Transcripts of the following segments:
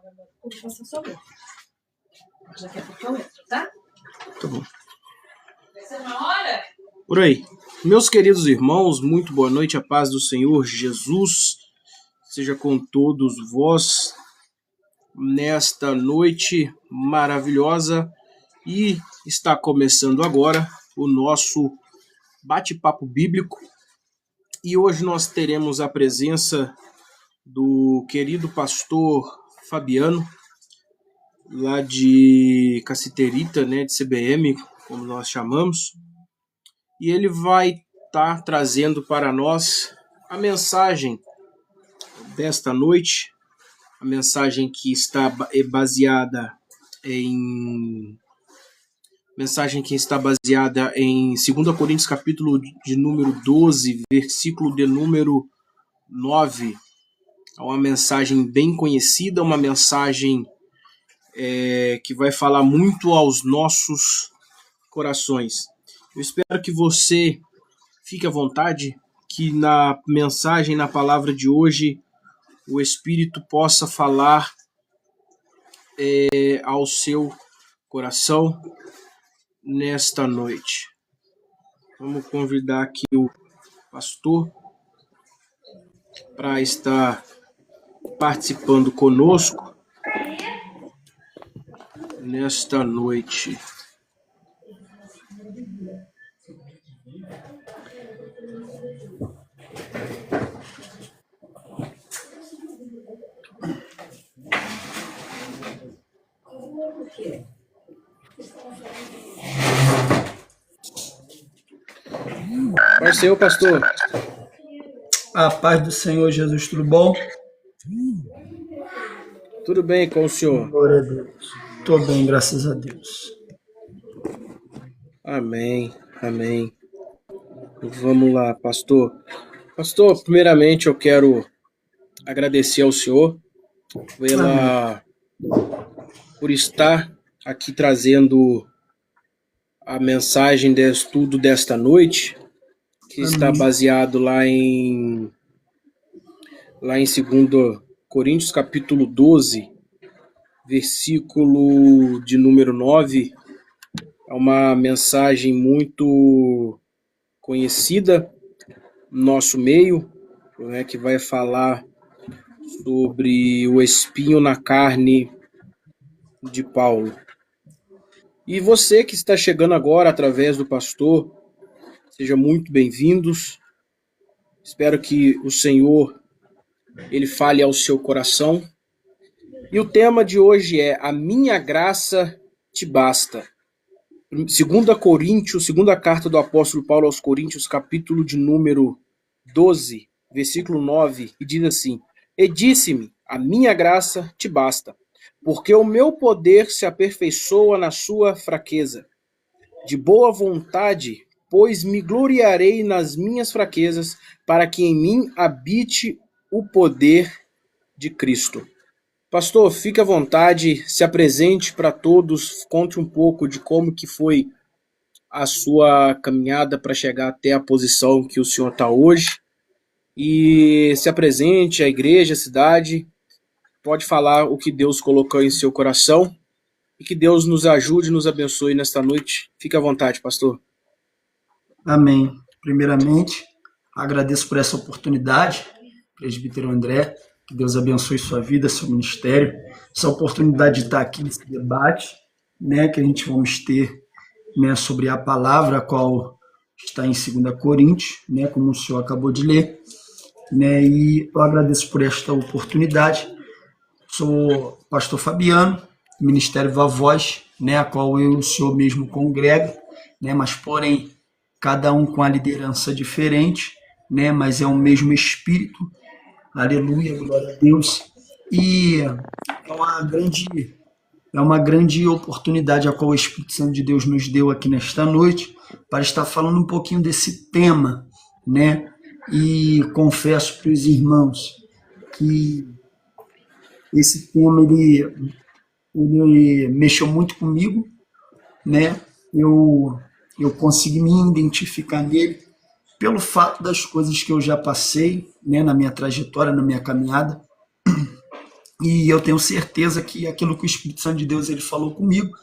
Por favor. Daqui a pouco eu entro, tá? Tá bom. Vai ser uma hora? Por aí. Meus queridos irmãos, muito boa noite, a paz do Senhor Jesus seja com todos vós nesta noite maravilhosa, e está começando agora o nosso bate-papo bíblico, e hoje nós teremos a presença do querido pastor Fabiano, lá de Cassiterita, né, de CBM, como nós chamamos, e ele vai estar trazendo para nós a mensagem desta noite, a mensagem que está baseada em 2 Coríntios capítulo de número 12, versículo de número 9. É uma mensagem bem conhecida, uma mensagem que vai falar muito aos nossos corações. Eu espero que você fique à vontade, que na mensagem, na palavra de hoje, o Espírito possa falar ao seu coração nesta noite. Vamos convidar aqui o pastor para estar participando conosco nesta noite. Paz do Senhor, pastor. A paz do Senhor Jesus, tudo bom? Tudo bem com o senhor? Glória a Deus. Estou bem, graças a Deus. Amém, amém. Vamos lá, pastor. Pastor, primeiramente eu quero agradecer ao senhor por estar aqui trazendo a mensagem de estudo desta noite, que está baseado lá em 2 Coríntios capítulo 12, versículo de número 9. É uma mensagem muito conhecida no nosso meio, né, que vai falar sobre o espinho na carne de Paulo. E você que está chegando agora através do pastor, seja muito bem-vindos. Espero que o Senhor ele fale ao seu coração. E o tema de hoje é: a minha graça te basta. 2 Coríntios, segunda carta do apóstolo Paulo aos Coríntios, capítulo de número 12, versículo 9, e diz assim: e disse-me, a minha graça te basta, porque o meu poder se aperfeiçoa na sua fraqueza. De boa vontade, pois me gloriarei nas minhas fraquezas, para que em mim habite o poder de Cristo. Pastor, fique à vontade, se apresente para todos, conte um pouco de como que foi a sua caminhada para chegar até a posição que o senhor está hoje, e se apresente à igreja, à cidade, pode falar o que Deus colocou em seu coração, e que Deus nos ajude e nos abençoe nesta noite. Fique à vontade, pastor. Amém. Primeiramente, agradeço por essa oportunidade, presbítero André, que Deus abençoe sua vida, seu ministério, essa oportunidade de estar aqui nesse debate, né, que a gente vamos ter, né, sobre a palavra, a qual está em 2 Coríntios, né, como o senhor acabou de ler, né, e eu agradeço por esta oportunidade. Sou pastor Fabiano, Ministério Viva Voz, né, a qual eu e o senhor mesmo congrega, né, mas porém cada um com a liderança diferente, né, mas é o mesmo Espírito. Aleluia, glória a Deus. E é uma grande oportunidade a qual o Espírito Santo de Deus nos deu aqui nesta noite para estar falando um pouquinho desse tema, né? E confesso para os irmãos que esse tema ele mexeu muito comigo, né? Eu consegui me identificar nele pelo fato das coisas que eu já passei, né, na minha trajetória, na minha caminhada. E eu tenho certeza que aquilo que o Espírito Santo de Deus ele falou comigo,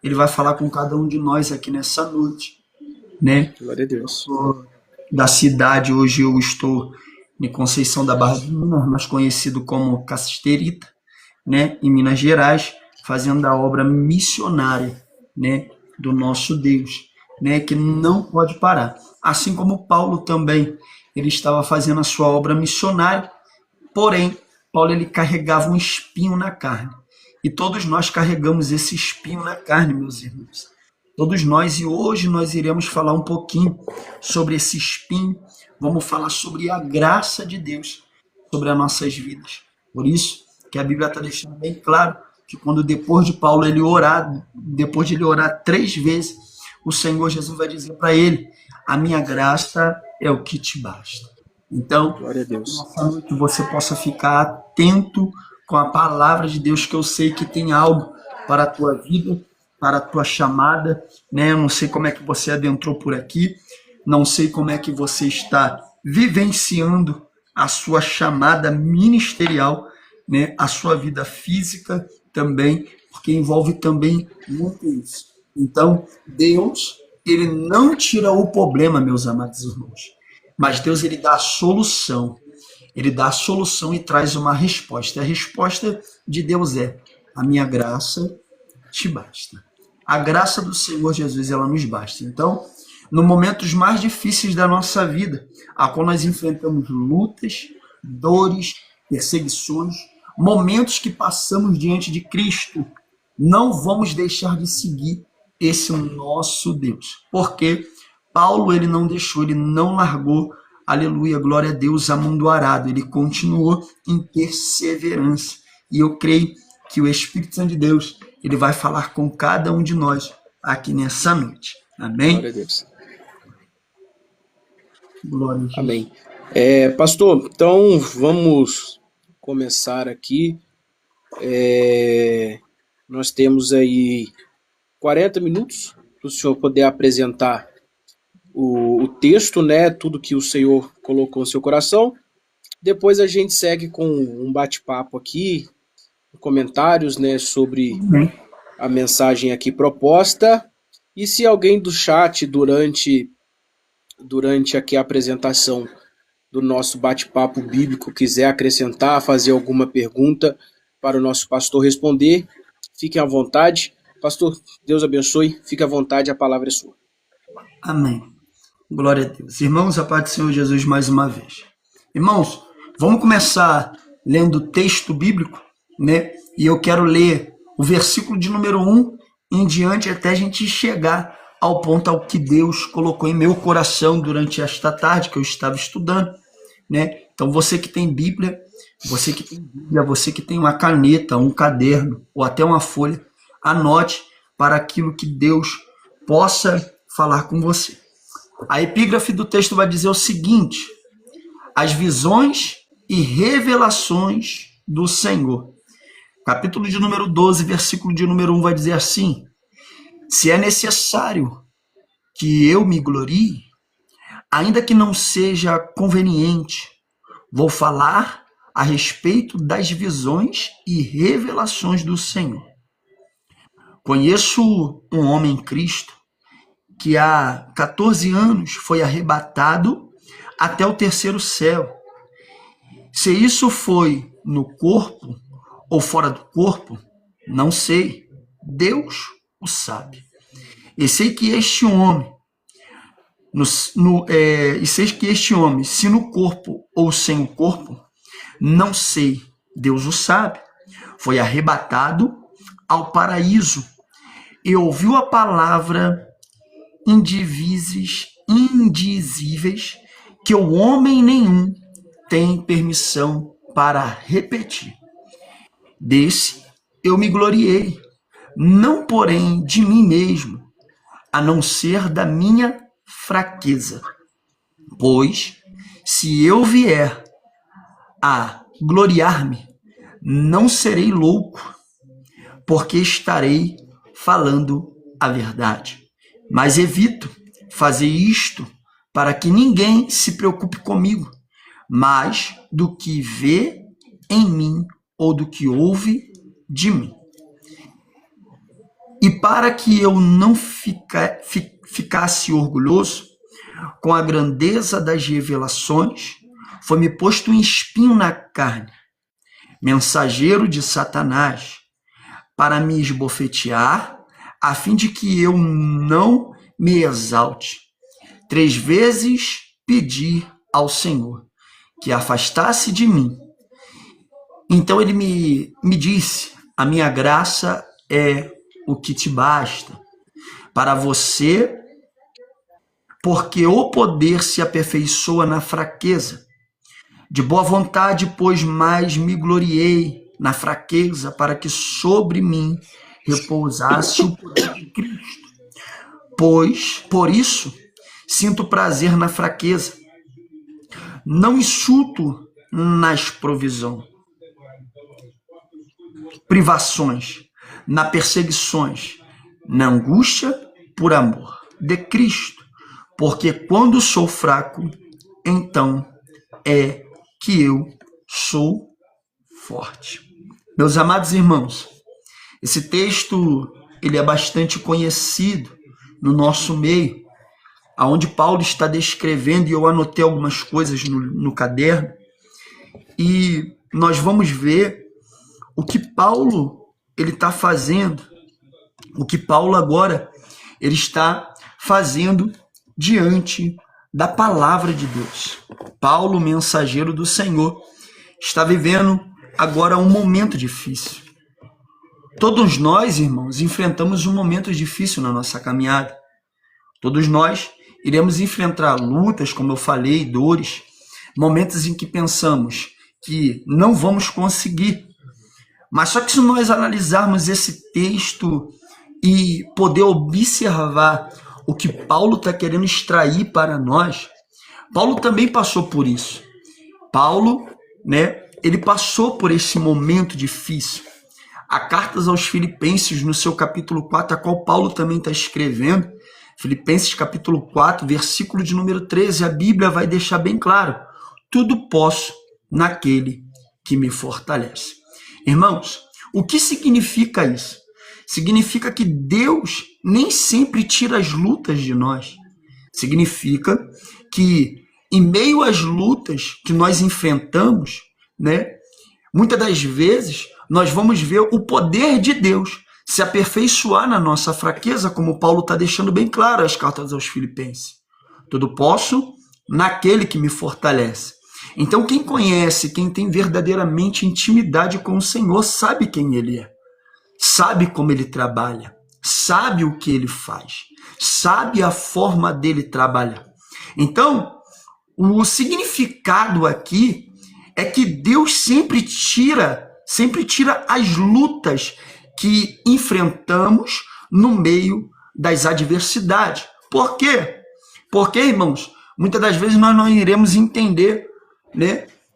ele vai falar com cada um de nós aqui nessa noite, né? Glória a Deus. Da cidade, hoje eu estou em Conceição da Barra de Minas, mais conhecido como Casterita, né? Em Minas Gerais, fazendo a obra missionária, né? Do nosso Deus, né? Que não pode parar. Assim como Paulo também, ele estava fazendo a sua obra missionária, porém, Paulo ele carregava um espinho na carne. E todos nós carregamos esse espinho na carne, meus irmãos. Todos nós, e hoje nós iremos falar um pouquinho sobre esse espinho. Vamos falar sobre a graça de Deus sobre as nossas vidas. Por isso que a Bíblia está deixando bem claro que quando depois de Paulo ele orar, depois de ele orar 3 vezes, o Senhor Jesus vai dizer para ele: a minha graça é o que te basta. Então, Glória a Deus. nessa noite você possa ficar atento com a palavra de Deus, que eu sei que tem algo para a tua vida, para a tua chamada, né? Eu não sei como é que você adentrou por aqui, não sei como é que você está vivenciando a sua chamada ministerial, né? A sua vida física também, porque envolve também muito isso. Então, Deus, ele não tira o problema, meus amados irmãos, mas Deus, ele dá a solução. Ele dá a solução e traz uma resposta. A resposta de Deus é: a minha graça te basta. A graça do Senhor Jesus, ela nos basta. Então, nos momentos mais difíceis da nossa vida, a qual nós enfrentamos lutas, dores, perseguições, momentos que passamos diante de Cristo, não vamos deixar de seguir esse nosso Deus. Porque Paulo, ele não deixou, ele não largou, aleluia, glória a Deus, a mão do arado. Ele continuou em perseverança. E eu creio que o Espírito Santo de Deus, ele vai falar com cada um de nós aqui nessa noite. Amém? Glória a Deus. Glória a Deus. Amém. Pastor, então vamos começar aqui. Nós temos aí 40 minutos para o senhor poder apresentar o texto, né? Tudo que o Senhor colocou no seu coração. Depois a gente segue com um bate-papo aqui, comentários, né, sobre a mensagem aqui proposta. E se alguém do chat durante aqui a apresentação do nosso bate-papo bíblico quiser acrescentar, fazer alguma pergunta para o nosso pastor responder, fiquem à vontade. Pastor, Deus abençoe, fique à vontade, a palavra é sua. Amém. Glória a Deus. Irmãos, a paz do Senhor Jesus mais uma vez. Irmãos, vamos começar lendo o texto bíblico, né? E eu quero ler o versículo de número 1 em diante até a gente chegar ao ponto ao que Deus colocou em meu coração durante esta tarde que eu estava estudando, né? Então você que tem Bíblia, você que tem uma caneta, um caderno ou até uma folha, anote para aquilo que Deus possa falar com você. A epígrafe do texto vai dizer o seguinte: as visões e revelações do Senhor. Capítulo de número 12, versículo de número 1 vai dizer assim: se é necessário que eu me glorie, ainda que não seja conveniente, vou falar a respeito das visões e revelações do Senhor. Conheço um homem em Cristo que há 14 anos foi arrebatado até o 3º céu. Se isso foi no corpo ou fora do corpo, não sei. Deus o sabe. E sei que este homem, se no corpo ou sem o corpo, não sei. Deus o sabe. Foi arrebatado ao paraíso e ouviu a palavra indizíveis que o homem nenhum tem permissão para repetir. Desse eu me gloriei, não porém de mim mesmo, a não ser da minha fraqueza. Pois, se eu vier a gloriar-me, não serei louco, porque estarei falando a verdade. Mas evito fazer isto para que ninguém se preocupe comigo, mais do que vê em mim ou do que houve de mim. E para que eu não ficasse orgulhoso com a grandeza das revelações, foi-me posto um espinho na carne, mensageiro de Satanás, para me esbofetear, a fim de que eu não me exalte. 3 vezes pedi ao Senhor que afastasse de mim. Então ele me disse: a minha graça é o que te basta para você, porque o poder se aperfeiçoa na fraqueza. De boa vontade, pois, mais me gloriei na fraqueza, para que sobre mim repousasse o poder de Cristo. Pois, por isso, sinto prazer na fraqueza, não insulto nas privações, nas perseguições, na angústia por amor de Cristo, porque quando sou fraco, então é que eu sou forte. Meus amados irmãos, esse texto ele é bastante conhecido no nosso meio, aonde Paulo está descrevendo, e eu anotei algumas coisas no caderno, e nós vamos ver o que Paulo ele está fazendo, o que Paulo agora ele está fazendo diante da palavra de Deus. Paulo, mensageiro do Senhor, está vivendo agora um momento difícil. Todos nós, irmãos, enfrentamos um momento difícil na nossa caminhada. Todos nós iremos enfrentar lutas, como eu falei, dores, momentos em que pensamos que não vamos conseguir. Mas só que se nós analisarmos esse texto e poder observar o que Paulo está querendo extrair para nós, Paulo também passou por isso. Paulo, ele passou por esse momento difícil. A Cartas aos Filipenses, no seu capítulo 4, a qual Paulo também está escrevendo, Filipenses capítulo 4, versículo de número 13, a Bíblia vai deixar bem claro: tudo posso naquele que me fortalece. Irmãos, o que significa isso? Significa que Deus nem sempre tira as lutas de nós. Significa que em meio às lutas que nós enfrentamos, muitas das vezes nós vamos ver o poder de Deus se aperfeiçoar na nossa fraqueza, como Paulo está deixando bem claro as Cartas aos Filipenses. Tudo posso naquele que me fortalece. Então quem conhece, quem tem verdadeiramente intimidade com o Senhor, sabe quem Ele é, sabe como Ele trabalha, sabe o que Ele faz, sabe a forma dele trabalhar. Então, o significado aqui é que Deus sempre tira as lutas que enfrentamos no meio das adversidades. Por quê? Porque, irmãos, muitas das vezes nós não iremos entender,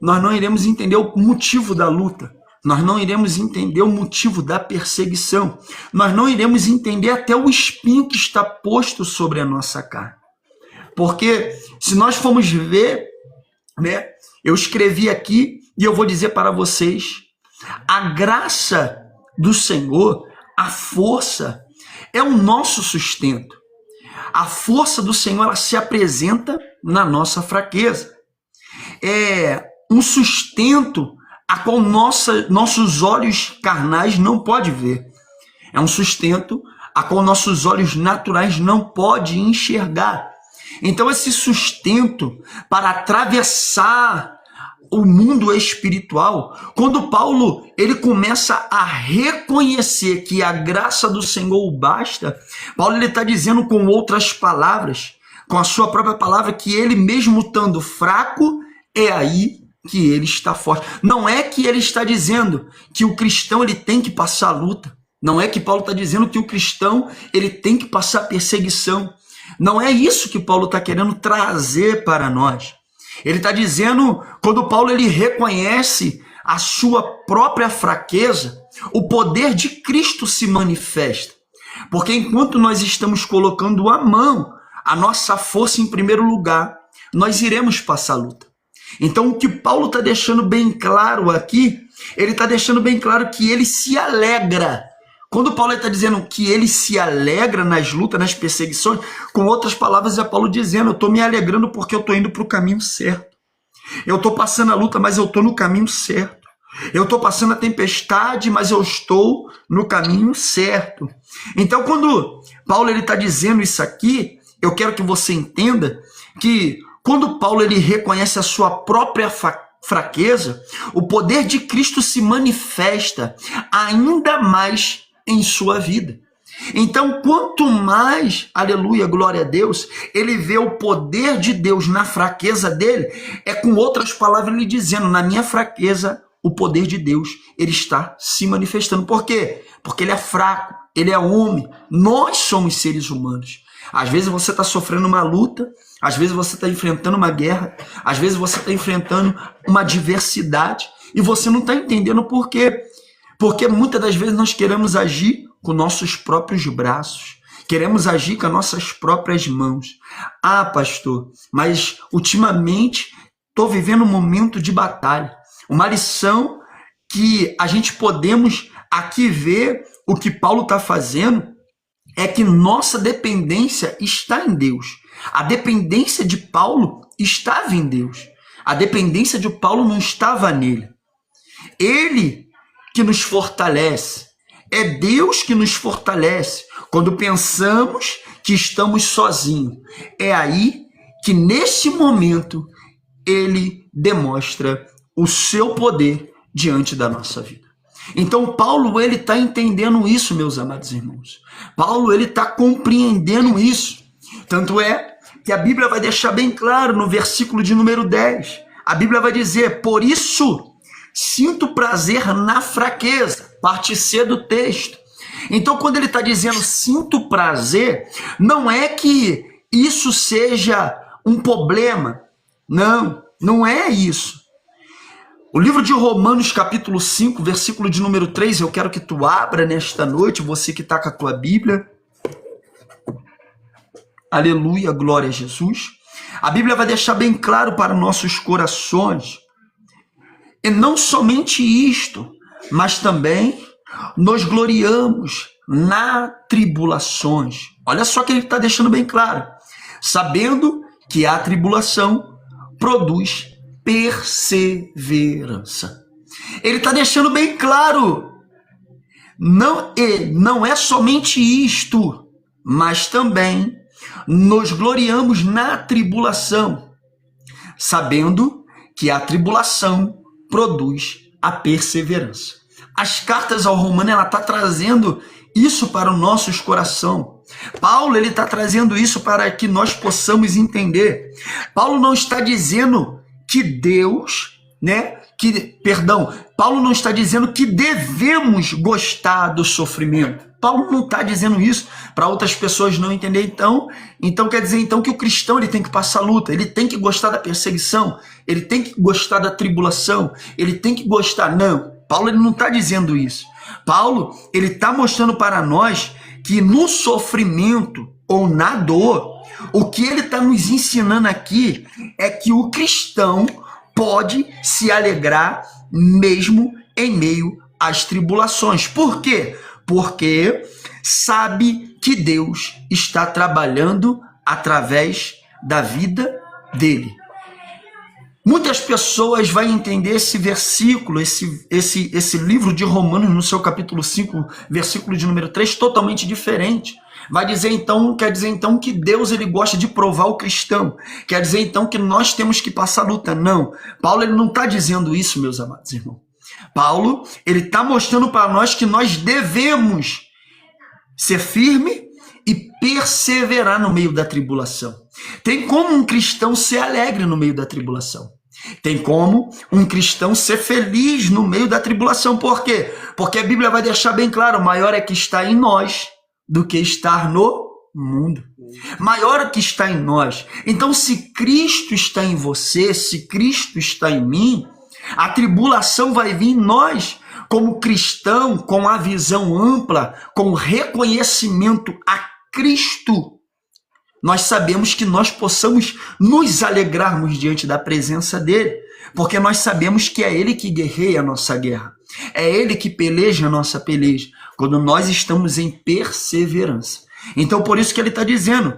Nós não iremos entender o motivo da luta. Nós não iremos entender o motivo da perseguição. Nós não iremos entender até o espinho que está posto sobre a nossa carne. Porque se nós formos ver, eu escrevi aqui e eu vou dizer para vocês, a graça do Senhor, a força, é o nosso sustento. A força do Senhor, ela se apresenta na nossa fraqueza. É um sustento a qual nossos olhos carnais não podem ver. É um sustento a qual nossos olhos naturais não podem enxergar. Então, esse sustento para atravessar o mundo espiritual, quando Paulo ele começa a reconhecer que a graça do Senhor o basta, Paulo está dizendo com outras palavras, com a sua própria palavra, que ele mesmo estando fraco, é aí que ele está forte. Não é que ele está dizendo que o cristão ele tem que passar luta. Não é que Paulo está dizendo que o cristão ele tem que passar perseguição. Não é isso que Paulo está querendo trazer para nós. Ele está dizendo, quando Paulo ele reconhece a sua própria fraqueza, o poder de Cristo se manifesta. Porque enquanto nós estamos colocando a mão, a nossa força em primeiro lugar, nós iremos passar a luta. Então o que Paulo está deixando bem claro aqui ele está deixando bem claro que ele se alegra. Quando Paulo está dizendo que ele se alegra nas lutas, nas perseguições, com outras palavras é Paulo dizendo, eu estou me alegrando porque eu estou indo para o caminho certo. Eu estou passando a luta, mas eu estou no caminho certo. Eu estou passando a tempestade, mas eu estou no caminho certo. Então, quando Paulo está dizendo isso aqui, eu quero que você entenda que quando Paulo ele reconhece a sua própria fraqueza, o poder de Cristo se manifesta ainda mais em sua vida. Então, quanto mais, aleluia, glória a Deus, ele vê o poder de Deus na fraqueza dele, é com outras palavras ele dizendo, na minha fraqueza, o poder de Deus, ele está se manifestando. Por quê? Porque ele é fraco, ele é homem, nós somos seres humanos. Às vezes você está sofrendo uma luta, às vezes você está enfrentando uma guerra, às vezes você está enfrentando uma adversidade e você não está entendendo por quê. Porque muitas das vezes nós queremos agir com nossos próprios braços, queremos agir com as nossas próprias mãos. Ah, pastor, mas ultimamente estou vivendo um momento de batalha. Uma lição que a gente podemos aqui ver o que Paulo está fazendo é que nossa dependência está em Deus. A dependência de Paulo estava em Deus. A dependência de Paulo não estava nele. Ele que nos fortalece. É Deus que nos fortalece quando pensamos que estamos sozinhos. É aí que, nesse momento, ele demonstra o seu poder diante da nossa vida. Então, Paulo, ele está entendendo isso, meus amados irmãos. Paulo, ele está compreendendo isso. Tanto é que a Bíblia vai deixar bem claro no versículo de número 10. A Bíblia vai dizer, por isso, sinto prazer na fraqueza. Parte C do texto. Então, quando ele está dizendo sinto prazer, não é que isso seja um problema. Não, não é isso. O livro de Romanos, capítulo 5, versículo de número 3, eu quero que tu abra nesta noite, você que está com a tua Bíblia. Aleluia, glória a Jesus. A Bíblia vai deixar bem claro para nossos corações. E não somente isto, mas também nos gloriamos nas tribulações. Olha só que ele está deixando bem claro. Sabendo que a tribulação produz perseverança. Ele está deixando bem claro. Não é somente isto, mas também nos gloriamos na tribulação, sabendo que a tribulação produz a perseverança. As cartas ao Romano, ela está trazendo isso para os nossos corações. Paulo, ele está trazendo isso para que nós possamos entender. Paulo não está dizendo que Deus, Paulo não está dizendo que devemos gostar do sofrimento. Paulo não está dizendo isso para outras pessoas não entenderem. Então quer dizer que o cristão ele tem que passar luta, ele tem que gostar da perseguição, ele tem que gostar da tribulação, ele tem que gostar. Não, Paulo ele não está dizendo isso. Paulo ele está mostrando para nós que no sofrimento ou na dor, o que ele está nos ensinando aqui é que o cristão pode se alegrar mesmo em meio às tribulações. Por quê? Porque sabe que Deus está trabalhando através da vida dele. Muitas pessoas vão entender esse versículo, esse livro de Romanos, no seu capítulo 5, versículo de número 3, totalmente diferente. Quer dizer então que Deus ele gosta de provar o cristão. Quer dizer então que nós temos que passar luta. Não, Paulo ele não está dizendo isso, meus amados irmãos. Paulo ele está mostrando para nós que nós devemos ser firme e perseverar no meio da tribulação. Tem como um cristão ser alegre no meio da tribulação. Tem como um cristão ser feliz no meio da tribulação. Por quê? Porque a Bíblia vai deixar bem claro, maior é que está em nós do que estar no mundo. Maior é que está em nós. Então, se Cristo está em você, se Cristo está em mim, a tribulação vai vir em nós, como cristão, com a visão ampla, com o reconhecimento a Cristo. Nós sabemos que nós possamos nos alegrarmos diante da presença dele. Porque nós sabemos que é Ele que guerreia a nossa guerra. É Ele que peleja a nossa peleja, quando nós estamos em perseverança. Então, por isso que ele está dizendo,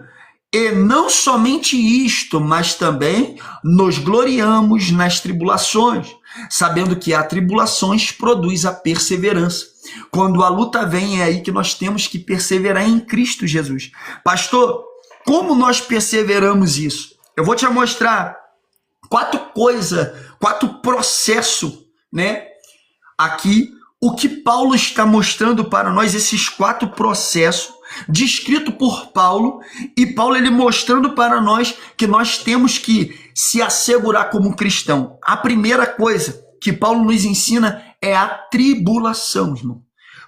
e não somente isto, mas também nos gloriamos nas tribulações, sabendo que a tribulações produz a perseverança. Quando a luta vem, é aí que nós temos que perseverar em Cristo Jesus. Pastor, como nós perseveramos isso? Eu vou te mostrar 4 processos, né? Aqui, o que Paulo está mostrando para nós, esses 4 processos, descrito por Paulo, e Paulo ele mostrando para nós que nós temos que se assegurar como cristão. A primeira coisa que Paulo nos ensina é a tribulação, irmão.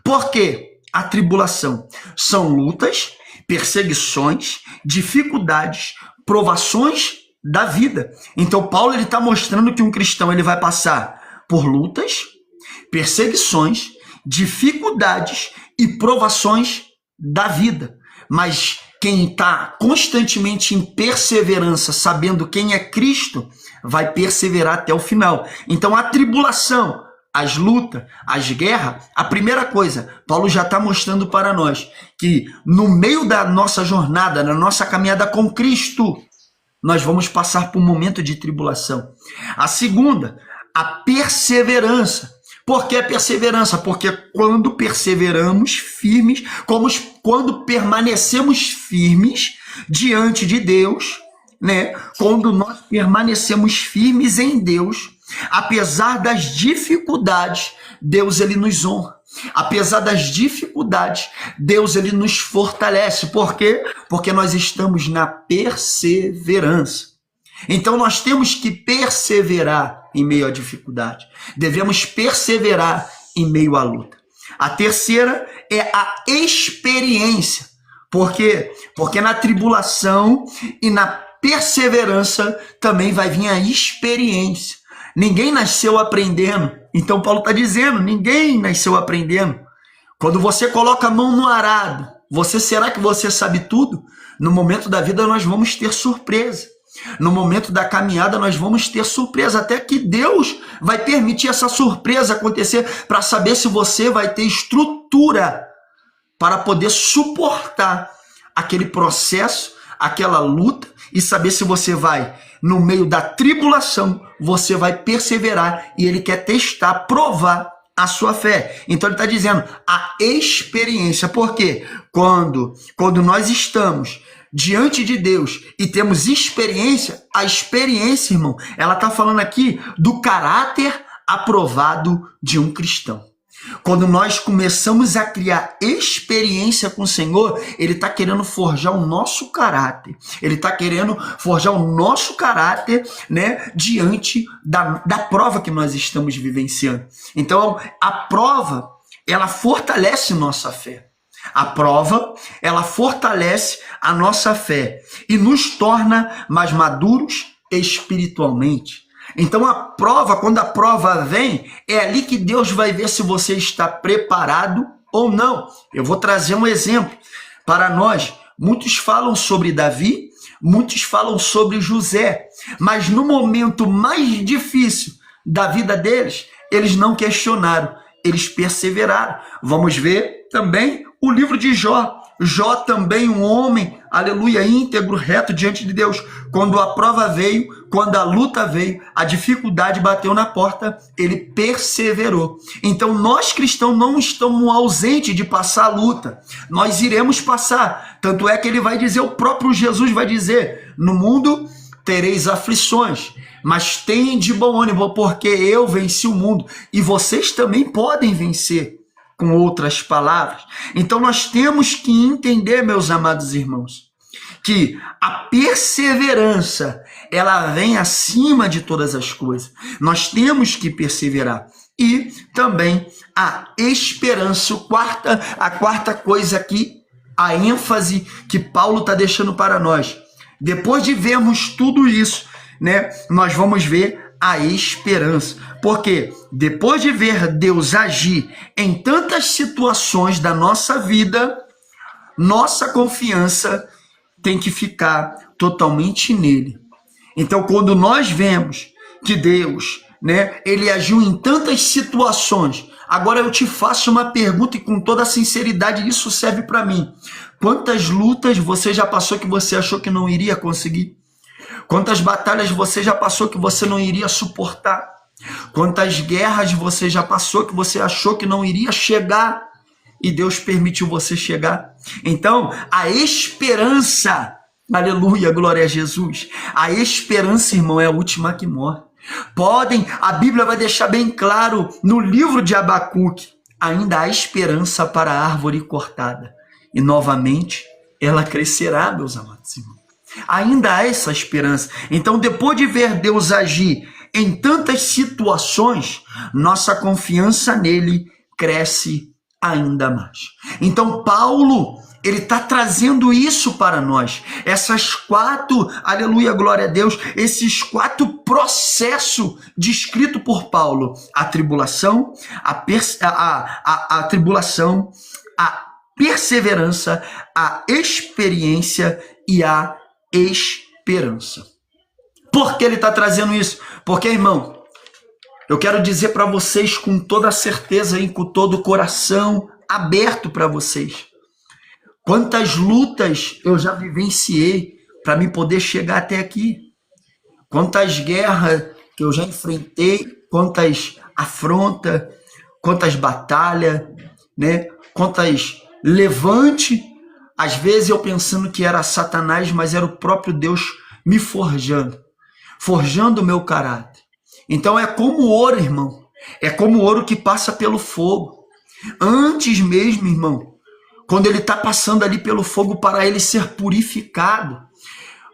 Por quê? A tribulação são lutas, perseguições, dificuldades, provações da vida. Então Paulo ele está mostrando que um cristão ele vai passar por lutas, perseguições, dificuldades e provações da vida. Mas quem está constantemente em perseverança, sabendo quem é Cristo, vai perseverar até o final. Então a tribulação, as lutas, as guerras, a primeira coisa, Paulo já está mostrando para nós que no meio da nossa jornada, na nossa caminhada com Cristo, nós vamos passar por um momento de tribulação. A segunda, a perseverança. Por que perseverança? Porque quando perseveramos firmes, quando permanecemos firmes diante de Deus, né? Quando nós permanecemos firmes em Deus, apesar das dificuldades, Deus ele nos honra. Apesar das dificuldades, Deus ele nos fortalece. Por quê? Porque nós estamos na perseverança. Então nós temos que perseverar em meio à dificuldade. Devemos perseverar em meio à luta. A terceira é a experiência. Por quê? Porque na tribulação e na perseverança também vai vir a experiência. Ninguém nasceu aprendendo. Então Paulo está dizendo, ninguém nasceu aprendendo. Quando você coloca a mão no arado, será que você sabe tudo? No momento da vida nós vamos ter surpresa. No momento da caminhada nós vamos ter surpresa, até que Deus vai permitir essa surpresa acontecer para saber se você vai ter estrutura para poder suportar aquele processo, aquela luta e saber se você vai, no meio da tribulação, você vai perseverar e ele quer testar, provar a sua fé. Então ele está dizendo a experiência, porque quando nós estamos diante de Deus e temos experiência, a experiência, irmão, ela está falando aqui do caráter aprovado de um cristão. Quando nós começamos a criar experiência com o Senhor, Ele está querendo forjar o nosso caráter. Ele está querendo forjar o nosso caráter, né, diante da prova que nós estamos vivenciando. Então, a prova, ela fortalece nossa fé. A prova, ela fortalece a nossa fé e nos torna mais maduros espiritualmente. Então a prova, quando a prova vem, é ali que Deus vai ver se você está preparado ou não. Eu vou trazer um exemplo para nós. Muitos falam sobre Davi, muitos falam sobre José, mas no momento mais difícil da vida deles, eles não questionaram, eles perseveraram. Vamos ver também o livro de Jó. Jó também um homem, aleluia, íntegro, reto diante de Deus. Quando a prova veio, quando a luta veio, a dificuldade bateu na porta, ele perseverou. Então nós cristãos não estamos ausentes de passar a luta. Nós iremos passar. Tanto é que ele vai dizer, o próprio Jesus vai dizer, no mundo tereis aflições, mas tenham de bom ânimo, porque eu venci o mundo. E vocês também podem vencer. Com outras palavras. Então nós temos que entender, meus amados irmãos, que a perseverança, ela vem acima de todas as coisas. Nós temos que perseverar. E também a esperança, a quarta coisa aqui, a ênfase que Paulo está deixando para nós. Depois de vermos tudo isso, né, nós vamos ver a esperança. Porque depois de ver Deus agir em tantas situações da nossa vida, nossa confiança tem que ficar totalmente nele. Então, quando nós vemos que Deus, né, ele agiu em tantas situações. Agora eu te faço uma pergunta e com toda a sinceridade isso serve para mim. Quantas lutas você já passou que você achou que não iria conseguir? Quantas batalhas você já passou que você não iria suportar? Quantas guerras você já passou que você achou que não iria chegar e Deus permitiu você chegar? Então, a esperança, aleluia, glória a Jesus, a esperança, irmão, é a última que morre. A Bíblia vai deixar bem claro no livro de Abacuque, ainda há esperança para a árvore cortada e novamente ela crescerá, meus amados irmãos. Ainda há essa esperança. Então, depois de ver Deus agir em tantas situações, nossa confiança nele cresce ainda mais. Então, Paulo, ele está trazendo isso para nós. Essas 4, aleluia, glória a Deus, esses 4 processos descritos por Paulo. A tribulação, a tribulação, a perseverança, a experiência e a esperança. Por que ele está trazendo isso? Porque, irmão, eu quero dizer para vocês com toda certeza e com todo o coração aberto para vocês. Quantas lutas eu já vivenciei para me poder chegar até aqui. Quantas guerras que eu já enfrentei, quantas afrontas, quantas batalhas, né? Quantas levante. Às vezes eu pensando que era Satanás, mas era o próprio Deus me forjando o meu caráter. Então é como ouro, irmão. É como ouro que passa pelo fogo. Antes mesmo, irmão, quando ele está passando ali pelo fogo para ele ser purificado,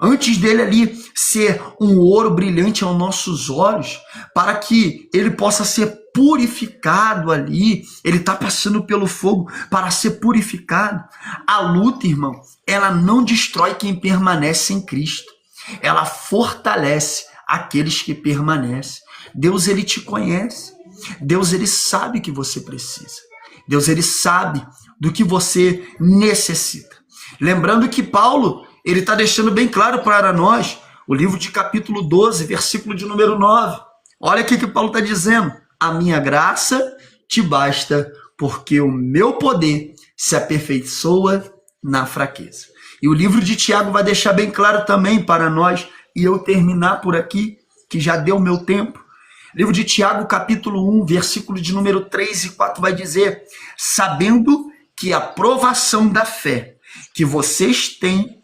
antes dele ali ser um ouro brilhante aos nossos olhos, para que ele possa ser purificado ali, ele está passando pelo fogo para ser purificado. A luta, irmão, ela não destrói quem permanece em Cristo, ela fortalece aqueles que permanecem. Deus, ele te conhece. Deus, ele sabe que você precisa. Deus, ele sabe do que você necessita. Lembrando que Paulo, ele está deixando bem claro para nós, o livro de capítulo 12, versículo de número 9. Olha o que Paulo está dizendo. A minha graça te basta, porque o meu poder se aperfeiçoa na fraqueza. E o livro de Tiago vai deixar bem claro também para nós, e eu terminar por aqui, que já deu o meu tempo. Livro de Tiago, capítulo 1, versículo de número 3 e 4 vai dizer: sabendo que a provação da fé que vocês têm,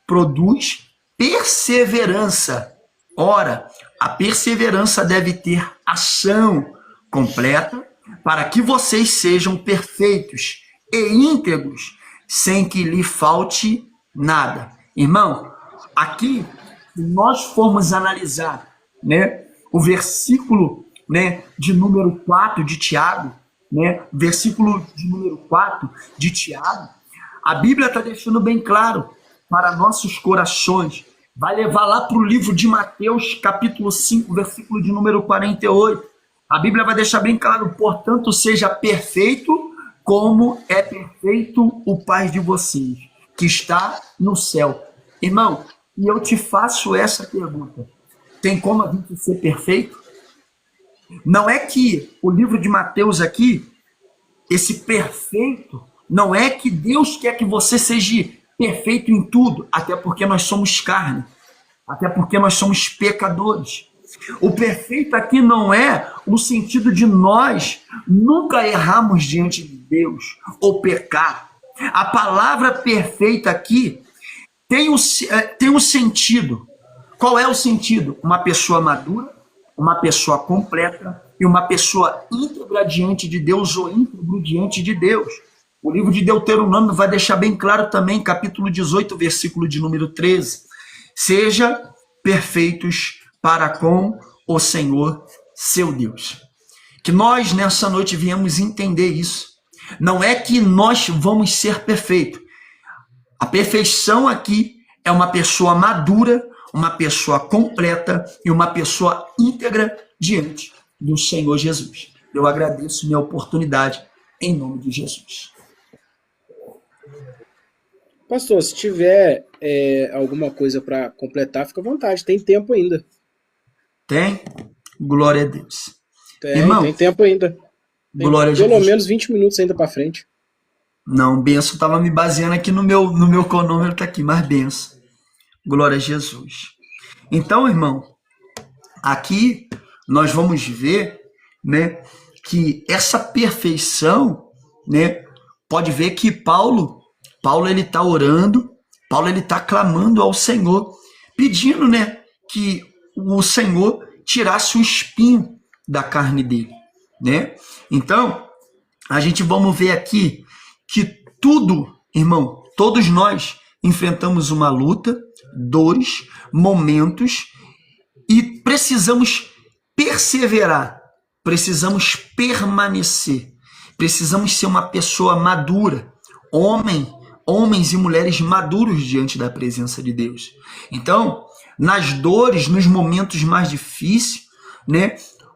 produz perseverança. Ora, a perseverança deve ter ação completa para que vocês sejam perfeitos e íntegros, sem que lhe falte nada. Irmão, aqui, se nós formos analisar, né, o versículo, né, de número 4 de Tiago, né, versículo de número 4 de Tiago, a Bíblia está deixando bem claro para nossos corações. Vai levar lá para o livro de Mateus, capítulo 5, versículo de número 48. A Bíblia vai deixar bem claro: portanto, seja perfeito como é perfeito o Pai de vocês, que está no céu. Irmão, e eu te faço essa pergunta: tem como a gente ser perfeito? Não é que o livro de Mateus aqui, esse perfeito, não é que Deus quer que você seja perfeito em tudo, até porque nós somos carne, até porque nós somos pecadores. O perfeito aqui não é no sentido de nós nunca errarmos diante de Deus ou pecar. A palavra perfeita aqui tem um sentido. Qual é o sentido? Uma pessoa madura, uma pessoa completa e uma pessoa íntegra diante de Deus ou íntegro diante de Deus. O livro de Deuteronômio vai deixar bem claro também, capítulo 18, versículo de número 13. Seja perfeitos para com o Senhor, seu Deus. Que nós, nessa noite, viemos entender isso. Não é que nós vamos ser perfeitos. A perfeição aqui é uma pessoa madura, uma pessoa completa e uma pessoa íntegra diante do Senhor Jesus. Eu agradeço minha oportunidade em nome de Jesus. Pastor, se tiver alguma coisa para completar, fica à vontade, tem tempo ainda. Tem? Glória a Deus. Tem, tem tempo ainda. Tem Glória a pelo Jesus. menos 20 minutos ainda para frente. Não, benção, estava me baseando aqui no meu cronômetro, tá aqui, mas benção. Glória a Jesus. Então, irmão, aqui nós vamos ver, né, que essa perfeição, né, pode ver que Paulo ele está orando, Paulo ele está clamando ao Senhor, pedindo, né, que o Senhor tirasse o espinho da carne dele, né? Então, a gente vamos ver aqui que tudo, irmão, todos nós enfrentamos uma luta, dores, momentos e precisamos perseverar, precisamos permanecer, precisamos ser uma pessoa madura, homens e mulheres maduros diante da presença de Deus. Então, nas dores, nos momentos mais difíceis, né,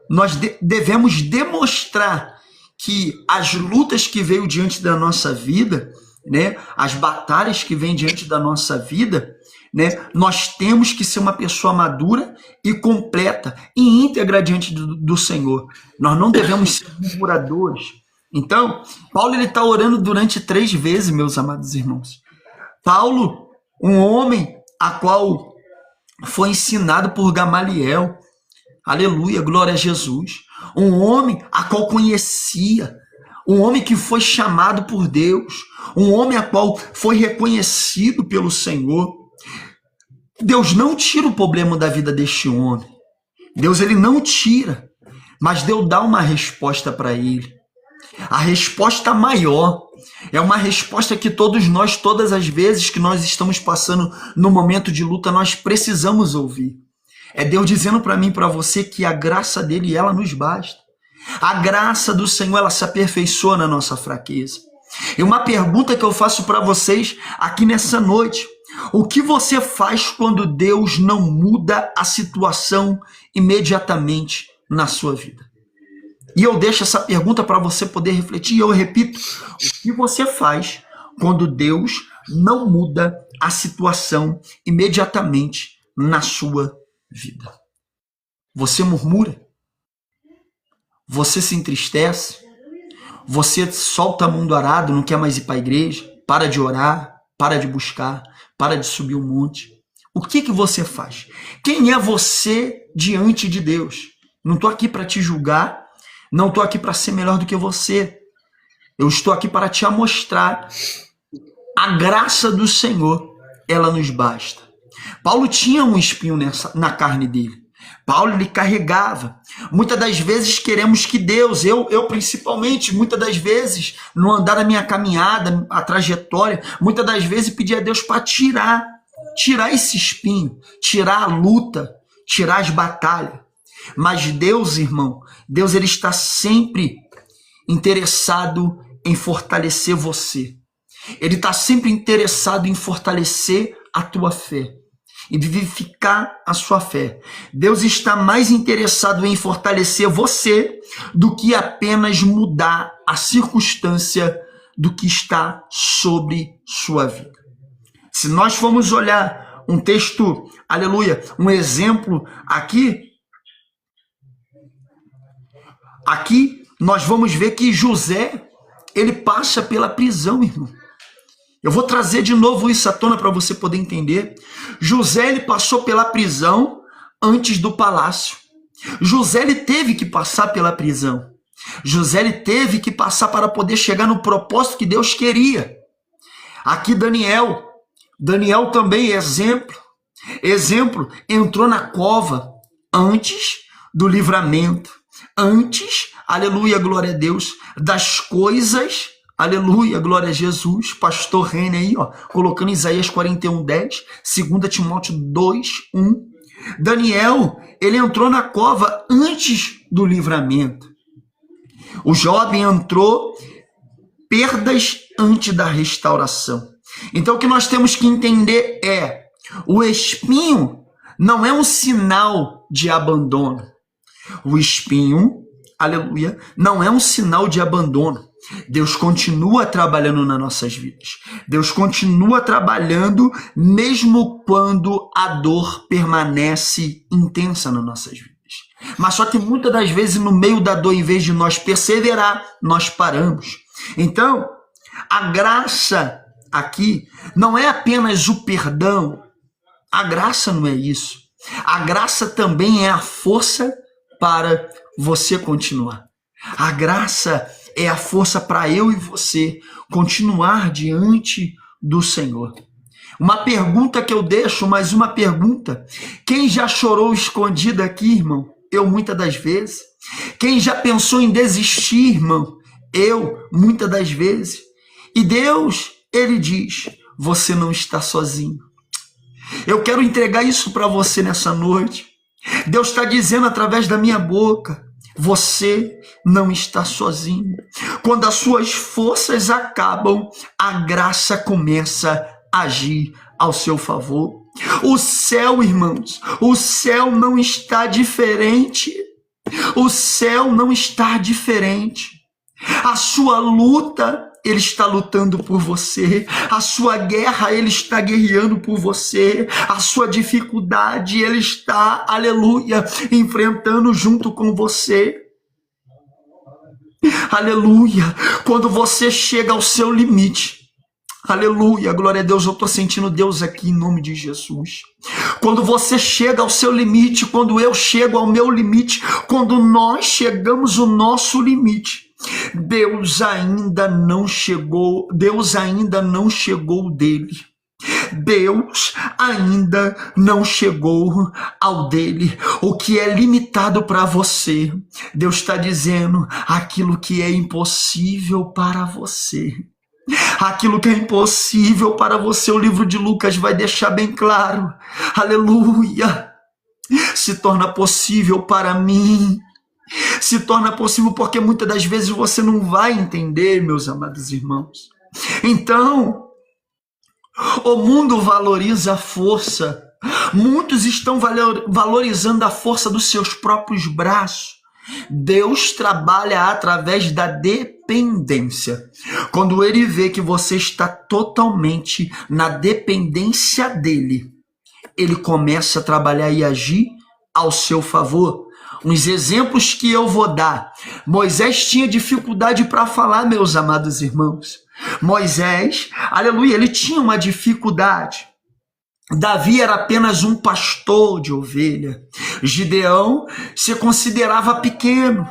nós devemos demonstrar que as lutas que veio diante da nossa vida, né, as batalhas que vêm diante da nossa vida, né, nós temos que ser uma pessoa madura e completa e íntegra diante do Senhor. Nós não devemos ser murmuradores. Então, Paulo ele está orando durante 3 vezes, meus amados irmãos. Paulo, um homem a qual foi ensinado por Gamaliel, aleluia, glória a Jesus, um homem a qual conhecia, um homem que foi chamado por Deus, um homem a qual foi reconhecido pelo Senhor. Deus não tira o problema da vida deste homem. Deus ele não tira, mas Deus dá uma resposta para ele. A resposta maior é uma resposta que todos nós, todas as vezes que nós estamos passando no momento de luta, nós precisamos ouvir. É Deus dizendo para mim e para você que a graça dele, ela nos basta. A graça do Senhor, ela se aperfeiçoa na nossa fraqueza. E uma pergunta que eu faço para vocês aqui nessa noite: o que você faz quando Deus não muda a situação imediatamente na sua vida? E eu deixo essa pergunta para você poder refletir, e eu repito: o que você faz quando Deus não muda a situação imediatamente na sua vida? Você murmura? Você se entristece? Você solta mundo arado, não quer mais ir para a igreja? Para de orar, para de buscar, para de subir o monte? O que você faz? Quem é você diante de Deus? Não estou aqui para te julgar, não estou aqui para ser melhor do que você. Eu estou aqui para te mostrar a graça do Senhor, ela nos basta. Paulo tinha um espinho na carne dele. Paulo ele carregava. Muitas das vezes queremos que Deus, eu principalmente, muitas das vezes, no andar da minha caminhada, a trajetória, muitas das vezes pedi a Deus para tirar esse espinho, tirar a luta, tirar as batalhas. Mas Deus, irmão, Deus ele está sempre interessado em fortalecer você. Ele está sempre interessado em fortalecer a tua fé e vivificar a sua fé. Deus está mais interessado em fortalecer você do que apenas mudar a circunstância do que está sobre sua vida. Se nós formos olhar um texto, aleluia, um exemplo aqui nós vamos ver que José, ele passa pela prisão, irmão. Eu vou trazer de novo isso à tona para você poder entender. José, ele passou pela prisão antes do palácio. José, ele teve que passar pela prisão. José, ele teve que passar para poder chegar no propósito que Deus queria. Aqui Daniel também é exemplo, entrou na cova antes do livramento, antes, aleluia, glória a Deus, das coisas, aleluia, glória a Jesus. Pastor René aí, ó, colocando Isaías 41:10, 2 Timóteo 2:1. Daniel, ele entrou na cova antes do livramento. O jovem entrou perdas antes da restauração. Então o que nós temos que entender é: o espinho não é um sinal de abandono. O espinho, aleluia, não é um sinal de abandono. Deus continua trabalhando nas nossas vidas. Deus continua trabalhando mesmo quando a dor permanece intensa nas nossas vidas. Mas só que muitas das vezes no meio da dor, em vez de nós perseverar, nós paramos. Então, a graça aqui não é apenas o perdão. A graça não é isso. A graça também é a força para você continuar. A graça é a força para eu e você continuar diante do Senhor. Uma pergunta que eu deixo, mais uma pergunta. Quem já chorou escondido aqui, irmão? Eu, muitas das vezes. Quem já pensou em desistir, irmão? Eu, muitas das vezes. E Deus, Ele diz, você não está sozinho. Eu quero entregar isso para você nessa noite. Deus está dizendo através da minha boca, você não está sozinho. Quando as suas forças acabam, a graça começa a agir ao seu favor. O céu, irmãos, o céu não está diferente. O céu não está diferente. A sua luta, Ele está lutando por você. A sua guerra, Ele está guerreando por você. A sua dificuldade, Ele está, aleluia, enfrentando junto com você. Aleluia. Quando você chega ao seu limite, aleluia, glória a Deus, eu estou sentindo Deus aqui em nome de Jesus. Quando você chega ao seu limite, quando eu chego ao meu limite, quando nós chegamos ao nosso limite, Deus ainda não chegou dele. Deus ainda não chegou ao dele. O que é limitado para você, Deus está dizendo, aquilo que é impossível para você. Aquilo que é impossível para você, o livro de Lucas vai deixar bem claro. Aleluia! Se torna possível para mim. Se torna possível porque muitas das vezes você não vai entender, meus amados irmãos. Então, o mundo valoriza a força. Muitos estão valorizando a força dos seus próprios braços. Deus trabalha através da dependência. Quando Ele vê que você está totalmente na dependência dEle, Ele começa a trabalhar e agir ao seu favor. Uns exemplos que eu vou dar. Moisés tinha dificuldade para falar, meus amados irmãos. Moisés, aleluia, ele tinha uma dificuldade. Davi era apenas um pastor de ovelha. Gideão se considerava pequeno.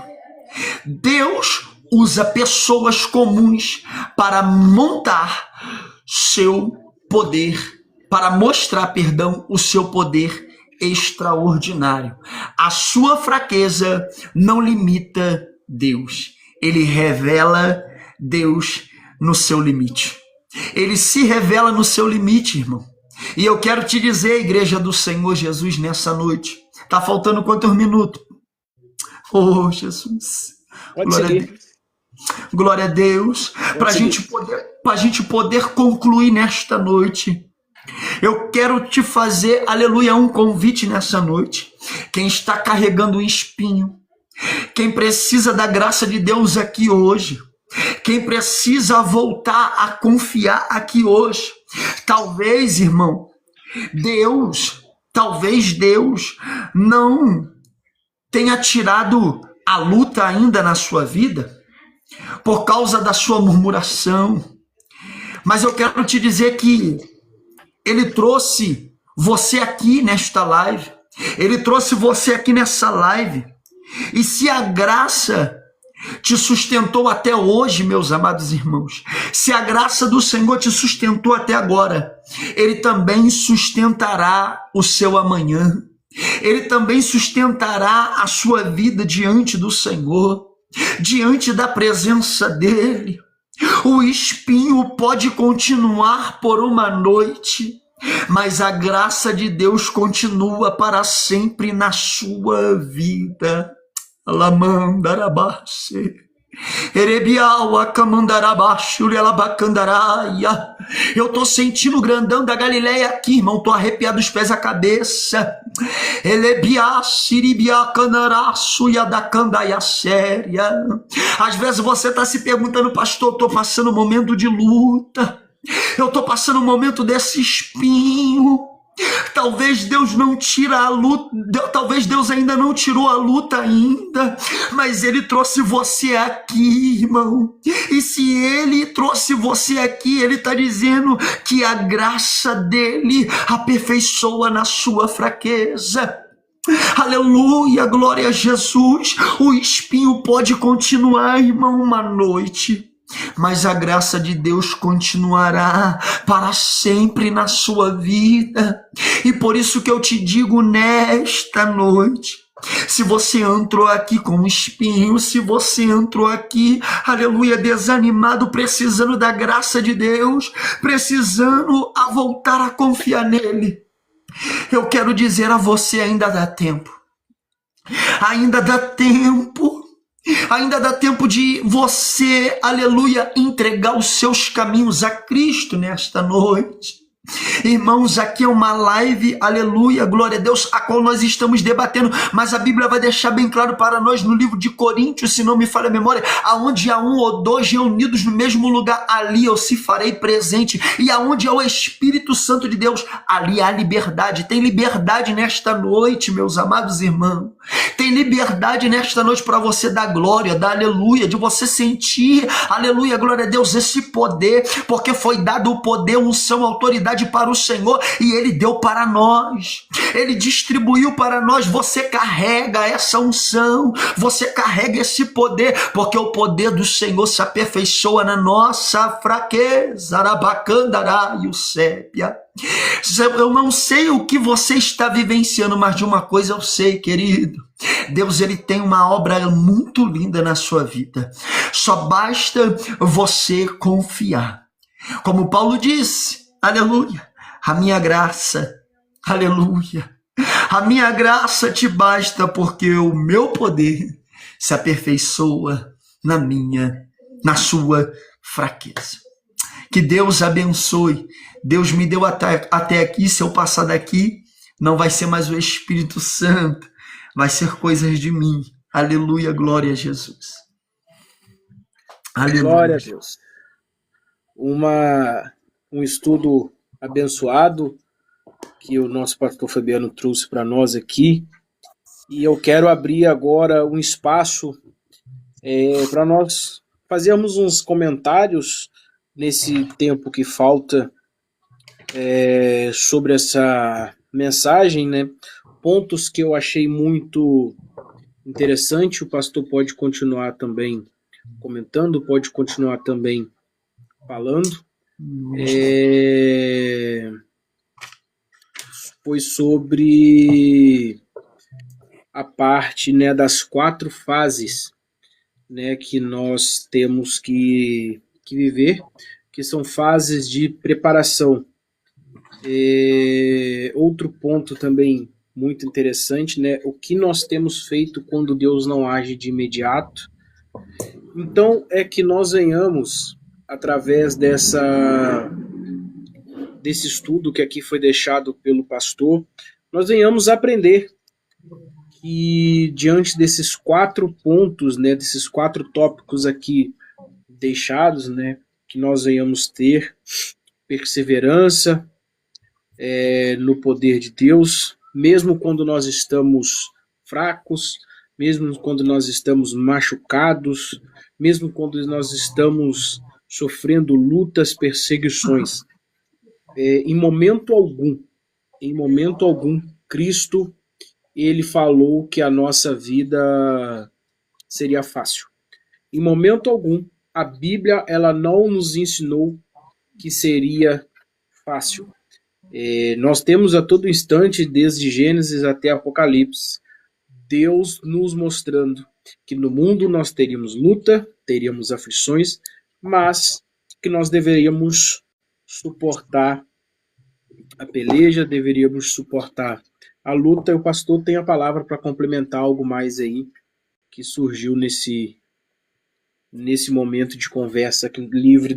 Deus usa pessoas comuns para montar seu poder, para mostrar, o seu poder extraordinário. A sua fraqueza não limita Deus. Ele revela Deus no seu limite. Ele se revela no seu limite, irmão. E eu quero te dizer, igreja do Senhor Jesus, nessa noite. Tá faltando quantos minutos? Oh, Jesus. Glória a Deus. Para a gente poder concluir nesta noite, eu quero te fazer, aleluia, um convite nessa noite. Quem está carregando um espinho, quem precisa da graça de Deus aqui hoje, quem precisa voltar a confiar aqui hoje, talvez, irmão, talvez Deus não tenha tirado a luta ainda na sua vida, por causa da sua murmuração, mas eu quero te dizer que Ele trouxe você aqui nesta live. Ele trouxe você aqui nessa live. E se a graça te sustentou até hoje, meus amados irmãos, se a graça do Senhor te sustentou até agora, Ele também sustentará o seu amanhã. Ele também sustentará a sua vida diante do Senhor, diante da presença dEle. O espinho pode continuar por uma noite, mas a graça de Deus continua para sempre na sua vida. Alamandarabase. Eu tô sentindo o grandão da Galileia aqui, irmão. Tô arrepiado dos pés à cabeça. Às vezes você está se perguntando, pastor, eu tô passando um momento de luta. Eu tô passando um momento desse espinho. Talvez Deus não tira a luta, talvez Deus ainda não tirou a luta ainda, mas Ele trouxe você aqui, irmão. E se Ele trouxe você aqui, Ele está dizendo que a graça dele aperfeiçoa na sua fraqueza. Aleluia, glória a Jesus. O espinho pode continuar, irmão, uma noite, mas a graça de Deus continuará para sempre na sua vida. E por isso que eu te digo nesta noite, se você entrou aqui com um espinho, se você entrou aqui, aleluia, desanimado, precisando da graça de Deus, precisando a voltar a confiar nele, eu quero dizer a você, ainda dá tempo. Ainda dá tempo. Ainda dá tempo de você, aleluia, entregar os seus caminhos a Cristo nesta noite. Irmãos, aqui é uma live, aleluia, glória a Deus, a qual nós estamos debatendo, mas a Bíblia vai deixar bem claro para nós no livro de Coríntios, se não me falha a memória, aonde há um ou dois reunidos no mesmo lugar, ali eu se farei presente, e aonde há o Espírito Santo de Deus, ali há liberdade. Tem liberdade nesta noite, meus amados irmãos, tem liberdade nesta noite para você dar glória, dar aleluia, de você sentir, aleluia, glória a Deus, esse poder, porque foi dado o poder, unção, autoridade para o Senhor, e Ele deu para nós, Ele distribuiu para nós. Você carrega essa unção, você carrega esse poder, porque o poder do Senhor se aperfeiçoa na nossa fraqueza. Arabacandará e o sépia. Eu não sei o que você está vivenciando, mas de uma coisa eu sei, querido, Deus, Ele tem uma obra muito linda na sua vida, só basta você confiar. Como Paulo disse, aleluia, a minha graça, aleluia, a minha graça te basta, porque o meu poder se aperfeiçoa na sua fraqueza. Que Deus abençoe. Deus me deu até aqui. Se eu passar daqui, não vai ser mais o Espírito Santo, vai ser coisas de mim. Aleluia, glória a Jesus. Aleluia. Glória a Deus. Um estudo abençoado que o nosso pastor Fabiano trouxe para nós aqui, e eu quero abrir agora um espaço para nós fazermos uns comentários nesse tempo que falta sobre essa mensagem, né? Pontos que eu achei muito interessante. O pastor pode continuar também comentando, pode continuar também falando. Foi sobre a parte, né, das 4 fases, né, que nós temos que viver, que são fases de preparação. Outro ponto também muito interessante, né, o que nós temos feito quando Deus não age de imediato. Então é que nós venhamos, através desse estudo que aqui foi deixado pelo pastor, nós venhamos aprender que diante desses 4 pontos, né, desses 4 tópicos aqui deixados, né, que nós venhamos ter perseverança no poder de Deus, mesmo quando nós estamos fracos, mesmo quando nós estamos machucados, mesmo quando nós estamos sofrendo lutas, perseguições. Em momento algum, Cristo, Ele falou que a nossa vida seria fácil. Em momento algum, a Bíblia, ela não nos ensinou que seria fácil. Nós temos a todo instante, desde Gênesis até Apocalipse, Deus nos mostrando que no mundo nós teríamos luta, teríamos aflições, mas que nós deveríamos suportar a peleja, deveríamos suportar a luta. E o pastor tem a palavra para complementar algo mais aí que surgiu nesse momento de conversa livre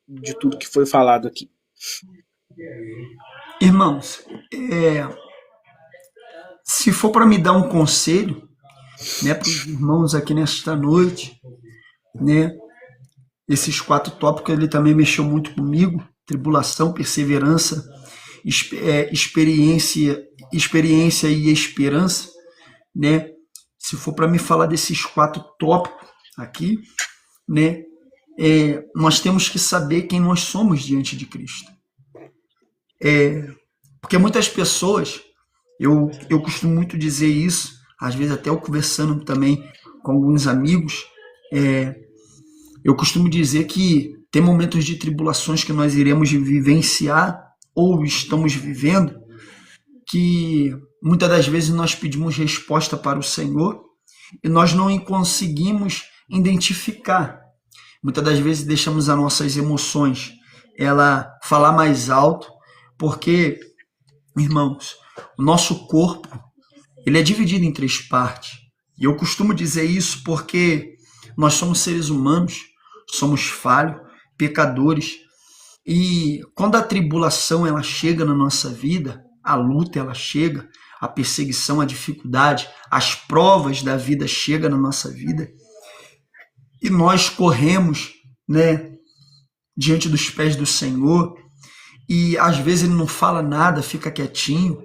de tudo que foi falado aqui. Irmãos, se for para me dar um conselho, né, para os irmãos aqui nesta noite, né, esses 4 tópicos ele também mexeu muito comigo: tribulação, perseverança experiência e esperança, né? Se for para me falar desses 4 tópicos aqui, né? Nós temos que saber quem nós somos diante de Cristo. Porque muitas pessoas, eu costumo muito dizer isso, às vezes até eu conversando também com alguns amigos, eu costumo dizer que tem momentos de tribulações que nós iremos vivenciar ou estamos vivendo, que muitas das vezes nós pedimos resposta para o Senhor e nós não conseguimos identificar. Muitas das vezes deixamos as nossas emoções ela falar mais alto, porque, irmãos, o nosso corpo ele é dividido em 3 partes. E eu costumo dizer isso porque nós somos seres humanos, somos falhos, pecadores, e quando a tribulação ela chega na nossa vida, a luta ela chega, a perseguição, a dificuldade, as provas da vida chegam na nossa vida, e nós corremos, né, diante dos pés do Senhor, e às vezes ele não fala nada, fica quietinho,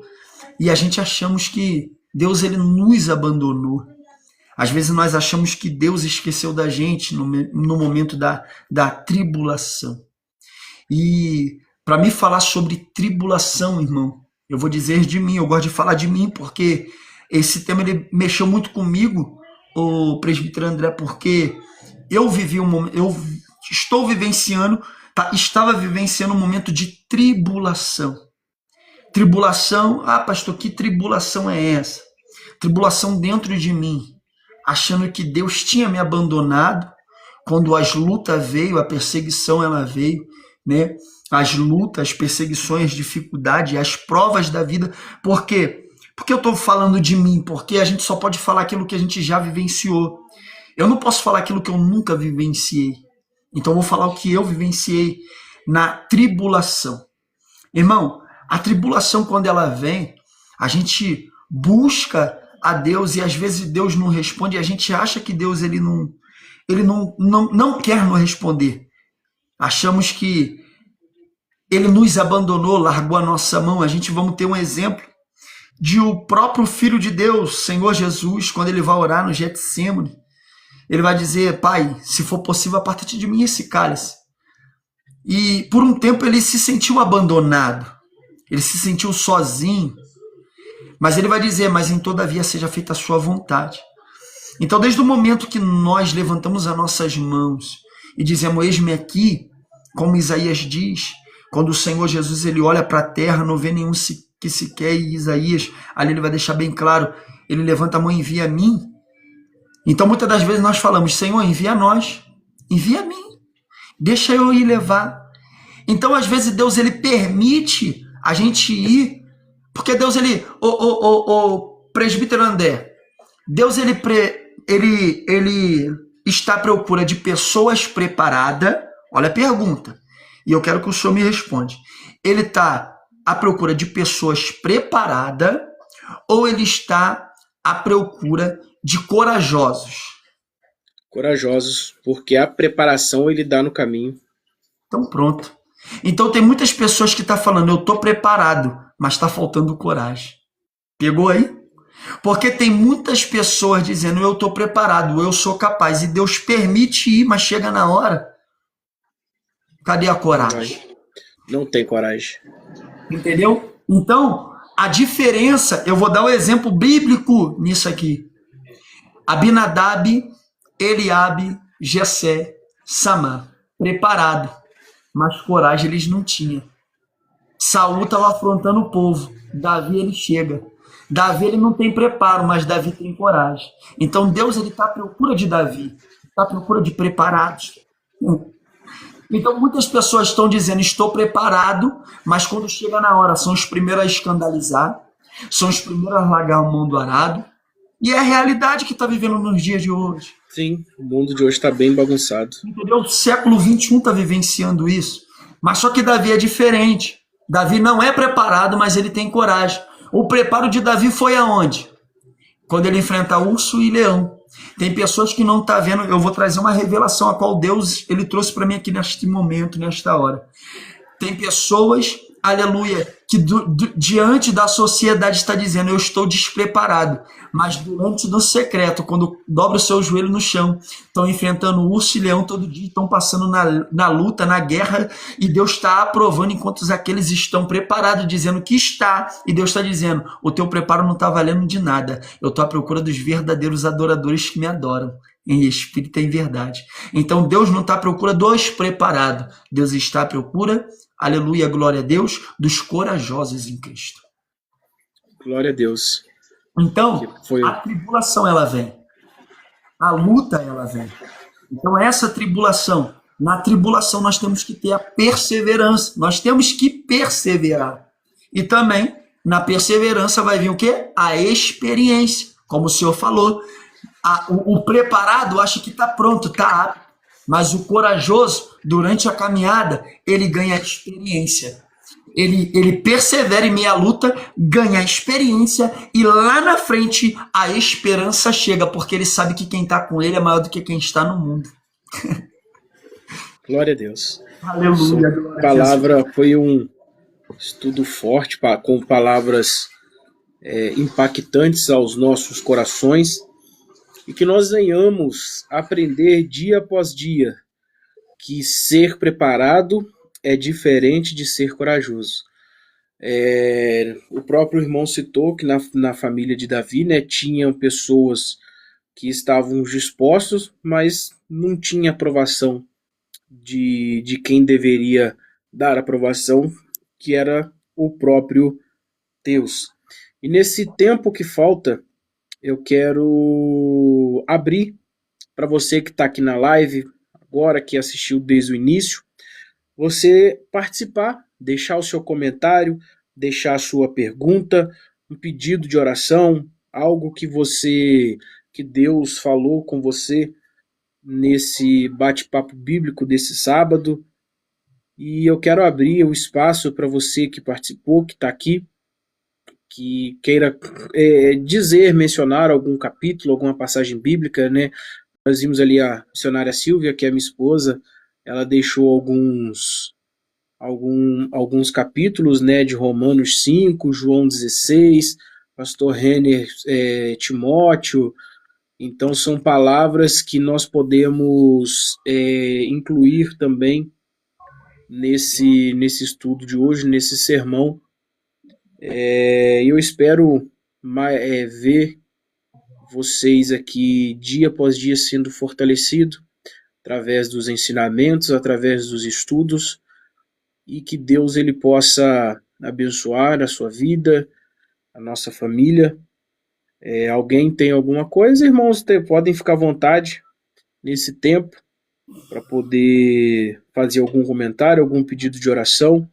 e a gente achamos que Deus ele nos abandonou. Às vezes nós achamos que Deus esqueceu da gente no momento da tribulação. E para me falar sobre tribulação, irmão, eu vou dizer de mim, eu gosto de falar de mim, porque esse tema ele mexeu muito comigo, o presbítero André, porque eu estava vivenciando um momento de tribulação. Tribulação, pastor, que tribulação é essa? Tribulação dentro de mim, achando que Deus tinha me abandonado quando as lutas veio, a perseguição ela veio, né? As lutas, as perseguições, dificuldades, as provas da vida. Por quê? Porque eu estou falando de mim, porque a gente só pode falar aquilo que a gente já vivenciou. Eu não posso falar aquilo que eu nunca vivenciei. Então eu vou falar o que eu vivenciei na tribulação. Irmão, a tribulação quando ela vem, a gente busca a Deus e às vezes Deus não responde e a gente acha que Deus ele não quer nos responder. Achamos que ele nos abandonou, largou a nossa mão. A gente vamos ter um exemplo de o próprio Filho de Deus, Senhor Jesus, quando ele vai orar no Getsêmani, ele vai dizer: Pai, se for possível, aparta-te de mim esse cálice. E por um tempo ele se sentiu abandonado, ele se sentiu sozinho, mas ele vai dizer: mas em todavia seja feita a sua vontade. Então, desde o momento que nós levantamos as nossas mãos e dizemos: eis-me aqui, como Isaías diz, quando o Senhor Jesus ele olha para a terra, não vê nenhum que sequer, e Isaías, ali ele vai deixar bem claro, ele levanta a mão e envia a mim. Então, muitas das vezes nós falamos: Senhor, envia a nós, envia a mim, deixa eu ir levar. Então, às vezes, Deus ele permite a gente ir, porque Deus, ele, o presbítero André, Deus, ele está à procura de pessoas preparadas. Olha a pergunta, e eu quero que o senhor me responda. Ele está à procura de pessoas preparadas ou ele está à procura de corajosos? Corajosos, porque a preparação ele dá no caminho. Então pronto. Então tem muitas pessoas que estão falando: eu estou preparado, mas está faltando coragem. Pegou aí? Porque tem muitas pessoas dizendo: eu estou preparado, eu sou capaz, e Deus permite ir, mas chega na hora, cadê a coragem? Não tem coragem. Entendeu? Então, a diferença, eu vou dar um exemplo bíblico nisso aqui. Abinadab, Eliabe, Jessé, Samá, preparado, mas coragem eles não tinham. Saul estava afrontando o povo, Davi ele chega. Davi ele não tem preparo, mas Davi tem coragem. Então Deus ele está à procura de Davi, está à procura de preparados. Então muitas pessoas estão dizendo: estou preparado, mas quando chega na hora são os primeiros a escandalizar, são os primeiros a largar a mão do arado. E é a realidade que está vivendo nos dias de hoje. Sim, o mundo de hoje está bem bagunçado. Entendeu? O século XXI está vivenciando isso. Mas só que Davi é diferente. Davi não é preparado, mas ele tem coragem. O preparo de Davi foi aonde? Quando ele enfrenta urso e leão. Tem pessoas que não estão vendo. Eu vou trazer uma revelação a qual Deus ele trouxe para mim aqui neste momento, nesta hora. Tem pessoas aleluia, que diante da sociedade está dizendo, eu estou despreparado, mas durante no secreto, quando dobra o seu joelho no chão, estão enfrentando urso e leão todo dia, estão passando na luta, na guerra, e Deus está aprovando enquanto aqueles estão preparados, dizendo que está, e Deus está dizendo, o teu preparo não está valendo de nada, eu estou à procura dos verdadeiros adoradores que me adoram, em espírito e em verdade. Então Deus não está à procura dos preparados, Deus está à procura, aleluia, glória a Deus, dos corajosos em Cristo. Glória a Deus. Então, a tribulação ela vem, a luta ela vem. Então essa tribulação, na tribulação nós temos que ter a perseverança, nós temos que perseverar. E também, na perseverança vai vir o quê? A experiência, como o Senhor falou. O preparado acha que está pronto, está apto, mas o corajoso, durante a caminhada, ele ganha experiência. Ele persevera em meio à luta, ganha experiência e lá na frente a esperança chega, porque ele sabe que quem está com ele é maior do que quem está no mundo. Glória a Deus. Aleluia. A palavra foi um estudo forte, com palavras impactantes aos nossos corações, e que nós venhamos aprender dia após dia que ser preparado é diferente de ser corajoso. O próprio irmão citou que na família de Davi, né, tinham pessoas que estavam dispostos, mas não tinha aprovação de quem deveria dar aprovação, que era o próprio Deus. E nesse tempo que falta, eu quero abrir para você que está aqui na live, agora que assistiu desde o início, você participar, deixar o seu comentário, deixar a sua pergunta, um pedido de oração, algo que Deus falou com você nesse bate-papo bíblico desse sábado. E eu quero abrir o espaço para você que participou, que está aqui, que queira mencionar algum capítulo, alguma passagem bíblica, né? Nós vimos ali a missionária Silvia, que é minha esposa, ela deixou alguns capítulos, né, de Romanos 5, João 16, pastor Renner, Timóteo. Então são palavras que nós podemos incluir também nesse estudo de hoje, nesse sermão. Eu espero ver vocês aqui dia após dia sendo fortalecido através dos ensinamentos, através dos estudos, e que Deus ele possa abençoar a sua vida, a nossa família. Alguém tem alguma coisa, irmãos, podem ficar à vontade nesse tempo para poder fazer algum comentário, algum pedido de oração.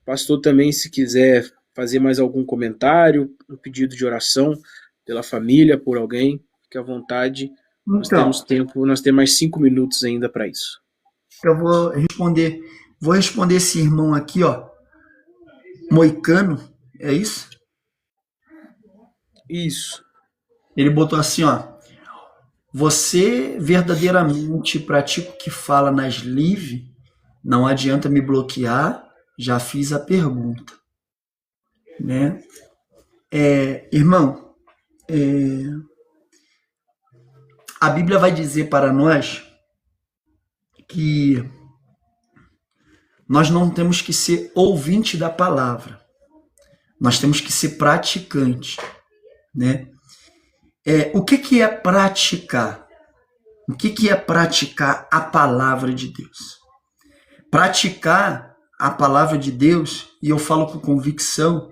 Pastor também, se quiser fazer mais algum comentário, um pedido de oração pela família, por alguém, fique à vontade. Nós temos tempo, nós temos mais 5 minutos ainda para isso. Eu vou responder esse irmão aqui, ó, Moicano, é isso? Isso. Ele botou assim, ó, você verdadeiramente pratica o que fala nas lives, não adianta me bloquear, já fiz a pergunta, né? Irmão, a Bíblia vai dizer para nós que nós não temos que ser ouvinte da palavra, nós temos que ser praticante, né? O que é praticar? O que é praticar a palavra de Deus? Praticar a palavra de Deus, e eu falo com convicção,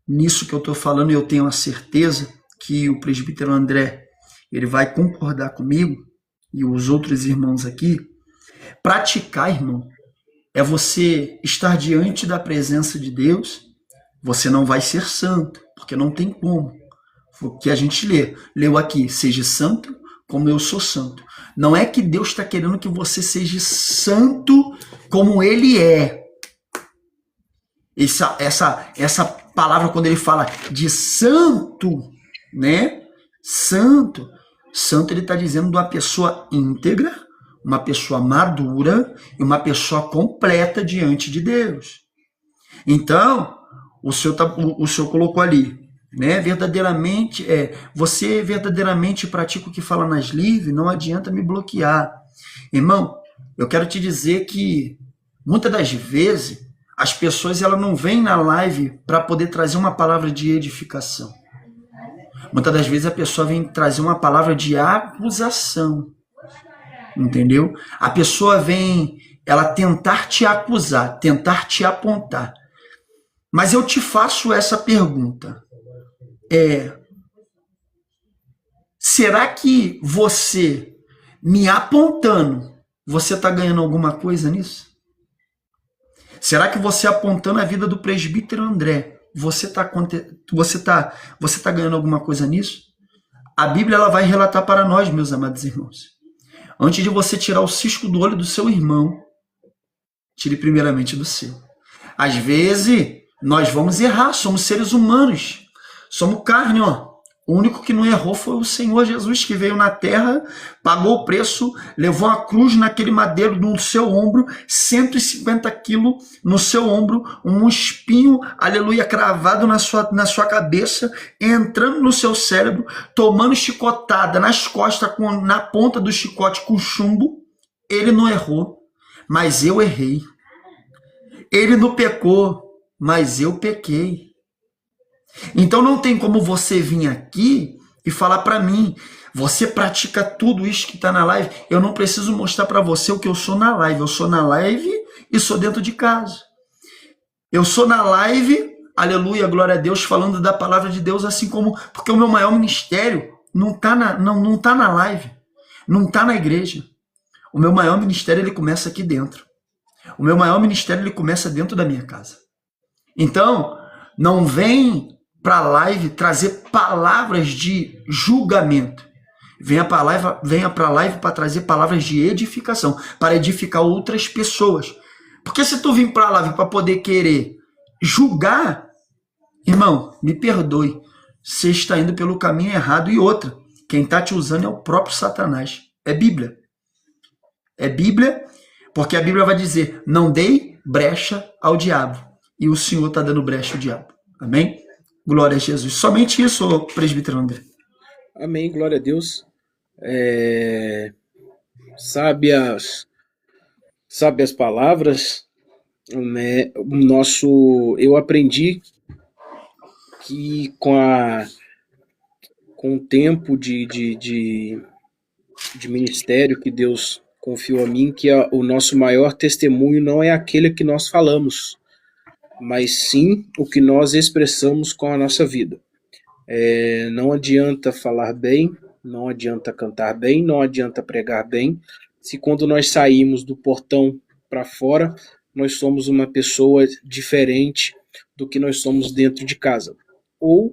nisso que eu estou falando, eu tenho a certeza que o presbítero André, ele vai concordar comigo, e os outros irmãos aqui. Praticar, irmão, é você estar diante da presença de Deus. Você não vai ser santo, porque não tem como. O que a gente leu aqui, seja santo como eu sou santo. Não é que Deus está querendo que você seja santo como ele é. Essa palavra, quando ele fala de santo, né? Santo, ele está dizendo de uma pessoa íntegra, uma pessoa madura e uma pessoa completa diante de Deus. Então, o senhor colocou ali, né? Verdadeiramente, você verdadeiramente pratica o que fala nas lives, não adianta me bloquear. Irmão, eu quero te dizer que muitas das vezes as pessoas elas não vêm na live para poder trazer uma palavra de edificação. Muitas das vezes a pessoa vem trazer uma palavra de acusação. Entendeu? A pessoa vem ela tentar te acusar, tentar te apontar. Mas eu te faço essa pergunta. Será que você, me apontando, você está ganhando alguma coisa nisso? Será que você apontando a vida do presbítero André, você tá ganhando alguma coisa nisso? A Bíblia ela vai relatar para nós, meus amados irmãos. Antes de você tirar o cisco do olho do seu irmão, tire primeiramente do seu. Às vezes, nós vamos errar, somos seres humanos, somos carne, ó. O único que não errou foi o Senhor Jesus, que veio na terra, pagou o preço, levou a cruz naquele madeiro no seu ombro, 150 quilos no seu ombro, um espinho, aleluia, cravado na sua cabeça, entrando no seu cérebro, tomando chicotada nas costas, na ponta do chicote com chumbo. Ele não errou, mas eu errei. Ele não pecou, mas eu pequei. Então não tem como você vir aqui e falar para mim, você pratica tudo isso que está na live. Eu não preciso mostrar para você o que eu sou na live. Eu sou na live e sou dentro de casa. Eu sou na live, aleluia, glória a Deus, falando da palavra de Deus, assim como, porque o meu maior ministério não está na live, não está na igreja. O meu maior ministério ele começa aqui dentro. O meu maior ministério ele começa dentro da minha casa. Então, não vem para a live trazer palavras de julgamento. Venha para a live para trazer palavras de edificação, para edificar outras pessoas. Porque se tu vir para a live para poder querer julgar, irmão, me perdoe, você está indo pelo caminho errado. E outra, quem está te usando é o próprio Satanás. É Bíblia. É Bíblia, porque a Bíblia vai dizer, não dei brecha ao diabo. E o Senhor está dando brecha ao diabo. Amém? Glória a Jesus. Somente isso, presbítero André. Amém, glória a Deus. Sábias palavras, né? Eu aprendi que com o tempo de ministério que Deus confiou a mim, que o nosso maior testemunho não é aquele que nós falamos, mas sim o que nós expressamos com a nossa vida. Não adianta falar bem, não adianta cantar bem, não adianta pregar bem, se quando nós saímos do portão para fora, nós somos uma pessoa diferente do que nós somos dentro de casa. Ou,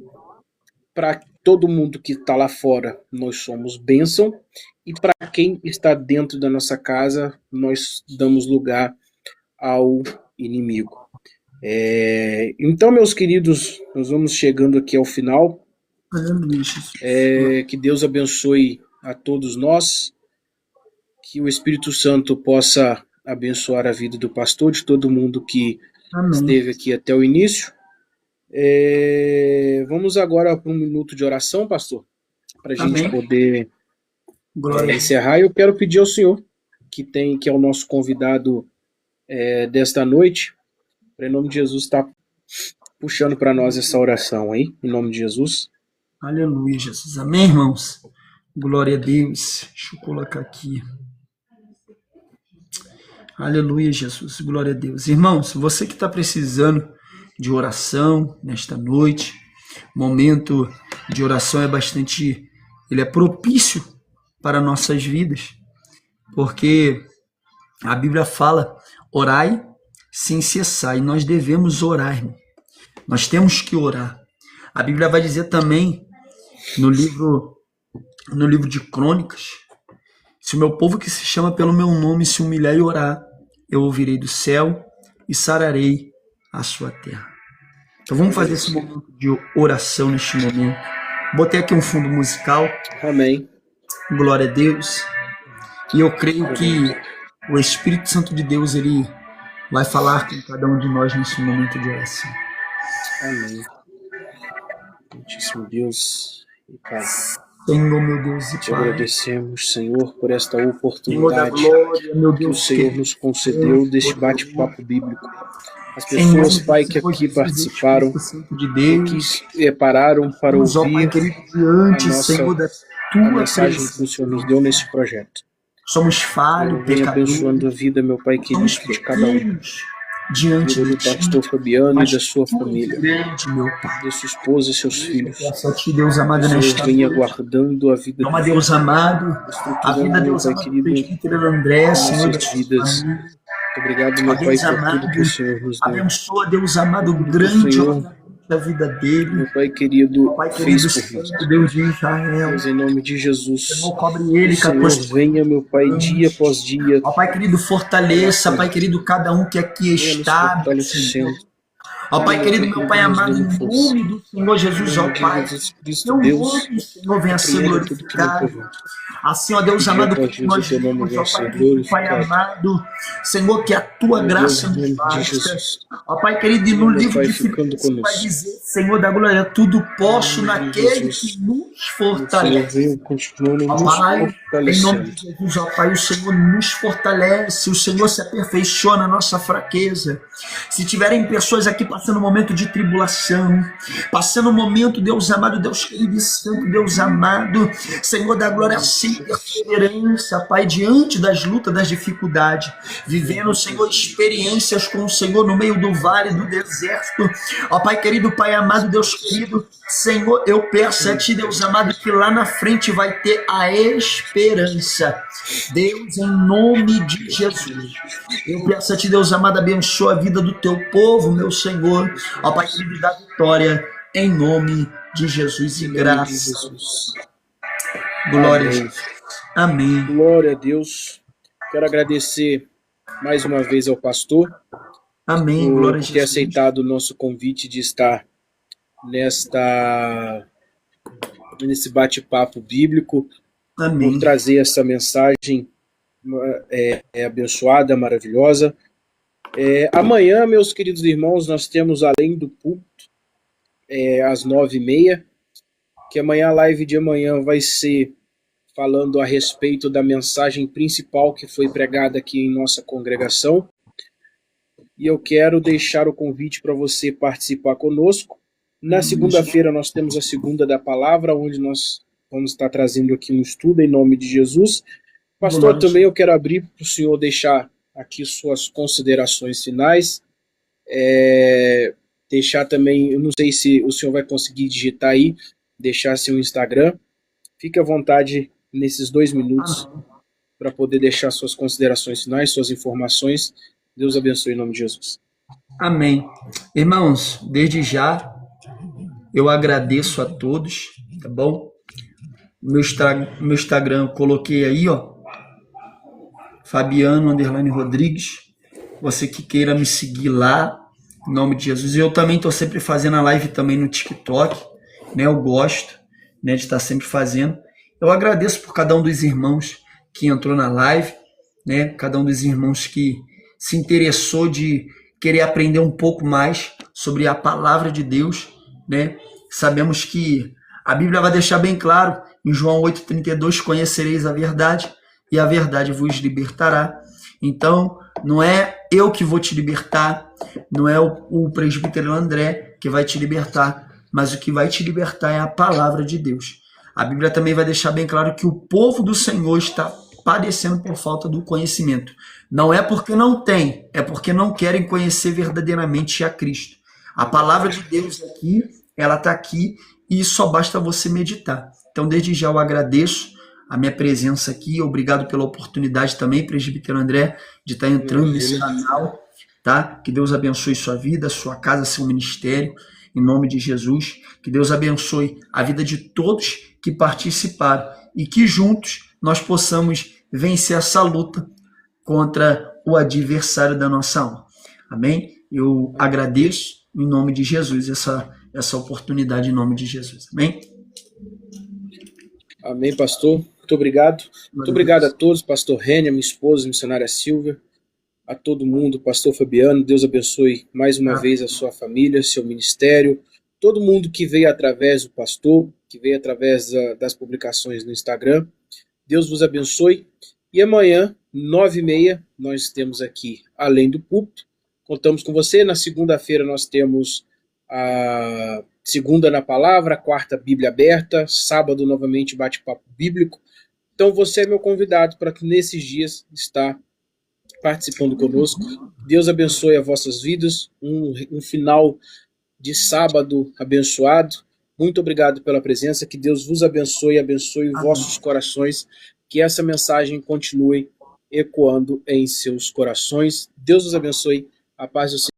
para todo mundo que está lá fora, nós somos bênção, e para quem está dentro da nossa casa, nós damos lugar ao inimigo. Então, meus queridos, nós vamos chegando aqui ao final. Que Deus abençoe a todos nós, que o Espírito Santo possa abençoar a vida do pastor, de todo mundo que esteve aqui até o início. Vamos agora para um minuto de oração, pastor, para a gente poder encerrar. Eu quero pedir ao senhor, que é o nosso convidado desta noite, para em nome de Jesus estar puxando para nós essa oração aí, em nome de Jesus. Aleluia, Jesus. Amém, irmãos? Glória a Deus. Deixa eu colocar aqui. Aleluia, Jesus. Glória a Deus. Irmãos, você que está precisando de oração nesta noite, momento de oração ele é propício para nossas vidas, porque a Bíblia fala, orai sem cessar, e nós devemos orar, irmão. Nós temos que orar. A Bíblia vai dizer também, no livro de Crônicas, se o meu povo que se chama pelo meu nome se humilhar e orar, eu ouvirei do céu e sararei a sua terra. Então vamos fazer esse momento de oração neste momento. Botei aqui um fundo musical. Amém. Glória a Deus. E eu creio que o Espírito Santo de Deus, ele vai falar com cada um de nós nesse momento de oração. Amém. Santíssimo Deus e Pai, Senhor, meu Deus e te Pai, agradecemos, Senhor, por esta Senhor da oportunidade glória, meu que o Deus Senhor querido, nos concedeu deste bate-papo bíblico. As em nome pessoas, do Pai, que Senhor aqui Jesus, participaram Espírito Santo de e que Deus, pararam para estamos, ó Pai ouvir querido, a diante, nossa Senhor, da a Tua mensagem que o presença. Senhor nos deu nesse projeto. Somos falhos, Senhor, venha abençoando a pecadores, vida, meu Pai somos querido, de cada um. pequenos diante Vida de do Ti, pastor Fabiano e mas da sua Tu és família, grande, meu Pai. de sua esposa e seus Eu filhos. peço a Ti, Deus Que o amado, Senhor nesta venha noite, guardando a vida toma, dele, Deus amado, a vida, estruturando, meu Deus Pai amado, do querido, presbítero André, as Senhor, da nossas sua vidas. família. Muito obrigado, Ó meu Pai, Deus por amado, tudo que o Senhor nos deu, abençoa, Deus por amado, tudo que o Senhor, grandiosamente a vida dele. meu Pai Ó querido, Pai fez querido, por nós. Santo Deus de Israel, Deus, em nome de Jesus, Senhor, cobre que o ele com a tua Senhor venha, meu Pai, dia mãos. após dia, Ó Pai querido, a fortaleça, nossa Pai querido, cada um que aqui venha nos está, meu fortalecendo. Senhor. Ó Venha, Pai meu querido, Pai meu querido, Pai nos amado, dando em força. nome do Senhor Em Jesus, nome ó de Pai, Jesus Cristo, teu Deus, nome, Senhor, venha a ser apreenda tudo que não glorificado. provém. Assim, ó Que Deus dia amado, como após dia o nós teu nome vimos, ó venha a Pai ser querido, Pai glorificado. amado, Senhor, que a tua Meu Deus, graça em nos nome de basta. Jesus. Ó Pai querido, e Venha, no meu livro Pai, de ficando Filipenses vai conosco. dizer, Senhor da glória, tudo Em posso nome de naquele Jesus. que nos Que o Senhor fortalece. venha continuando Ó nos Pai, em nome fortalecendo. de Jesus, ó Pai, o Senhor nos fortalece, o Senhor se aperfeiçoa na nossa fraqueza. Se tiverem pessoas aqui passando um momento de tribulação, passando um momento, Deus amado, Deus querido e santo, Deus amado, Senhor da Em glória, nome de sem Jesus. perseverança, Pai, diante das lutas, das dificuldades, Em vivendo, nome de Senhor, Jesus. experiências com o Senhor no meio do vale, do deserto. Ó Pai querido, Pai amado, Deus querido, Senhor, eu peço a Ti, Deus amado, que lá na frente vai ter a esperança. Deus, em nome de Jesus. Eu peço a Ti, Deus amado, abençoa a vida do Teu povo, meu Senhor. Ó Pai querido, dá vitória em nome de Jesus e Em nome de graça. Jesus. Glória a Amém. Jesus. Amém. Glória a Deus. Quero agradecer mais uma vez ao pastor Amém. Glória a por ter Jesus. aceitado o nosso convite de estar nesse bate-papo bíblico, Amém. por trazer essa mensagem abençoada, maravilhosa. Amanhã, meus queridos irmãos, nós temos além do púlpito, às 9h30, que amanhã a live de amanhã vai ser falando a respeito da mensagem principal que foi pregada aqui em nossa congregação. E eu quero deixar o convite para você participar conosco. Na segunda-feira nós temos a segunda da palavra, onde nós vamos estar trazendo aqui um estudo em nome de Jesus. Pastor, também eu quero abrir para o senhor deixar aqui suas considerações finais. Deixar também, eu não sei se o senhor vai conseguir digitar aí, deixar seu Instagram. Fique à vontade nesses 2 minutos para poder deixar suas considerações finais, suas informações. Deus abençoe em nome de Jesus. Amém. Irmãos, desde já eu agradeço a todos, tá bom? Meu Instagram eu coloquei aí, ó, Fabiano_Rodrigues. Você que queira me seguir lá, em nome de Jesus. Eu também estou sempre fazendo a live também no TikTok, né? Eu gosto, né, de estar sempre fazendo. Eu agradeço por cada um dos irmãos que entrou na live, né? Cada um dos irmãos que se interessou de querer aprender um pouco mais sobre a palavra de Deus, né? Sabemos que a Bíblia vai deixar bem claro, em João 8,32, conhecereis a verdade e a verdade vos libertará. Então, não é eu que vou te libertar, não é o presbítero André que vai te libertar, mas o que vai te libertar é a palavra de Deus. A Bíblia também vai deixar bem claro que o povo do Senhor está padecendo por falta do conhecimento. Não é porque não tem, é porque não querem conhecer verdadeiramente a Cristo. A palavra de Deus aqui, ela está aqui e só basta você meditar. Então, desde já eu agradeço a minha presença aqui, obrigado pela oportunidade também, presbítero André, de estar entrando nesse canal, tá? Que Deus abençoe sua vida, sua casa, seu ministério, em nome de Jesus. Que Deus abençoe a vida de todos que participaram e que juntos nós possamos vencer essa luta contra o adversário da nossa alma. Amém? Eu agradeço em nome de Jesus essa oportunidade em nome de Jesus. Amém? Amém, pastor. Muito obrigado. Muito obrigado a todos, pastor Rênia, minha esposa, missionária Silvia, a todo mundo. Pastor Fabiano, Deus abençoe mais uma vez a sua família, seu ministério, todo mundo que veio através do pastor, que veio através das publicações no Instagram. Deus vos abençoe. E amanhã, 9h30, nós temos aqui Além do Púlpito. Contamos com você. Na segunda-feira nós temos a segunda na palavra, a quarta Bíblia aberta, sábado novamente bate-papo bíblico. Então você é meu convidado para que nesses dias estar participando conosco. Deus abençoe as vossas vidas, um final de sábado abençoado. Muito obrigado pela presença, que Deus vos abençoe, abençoe vossos corações, que essa mensagem continue ecoando em seus corações. Deus os abençoe, a paz do Senhor.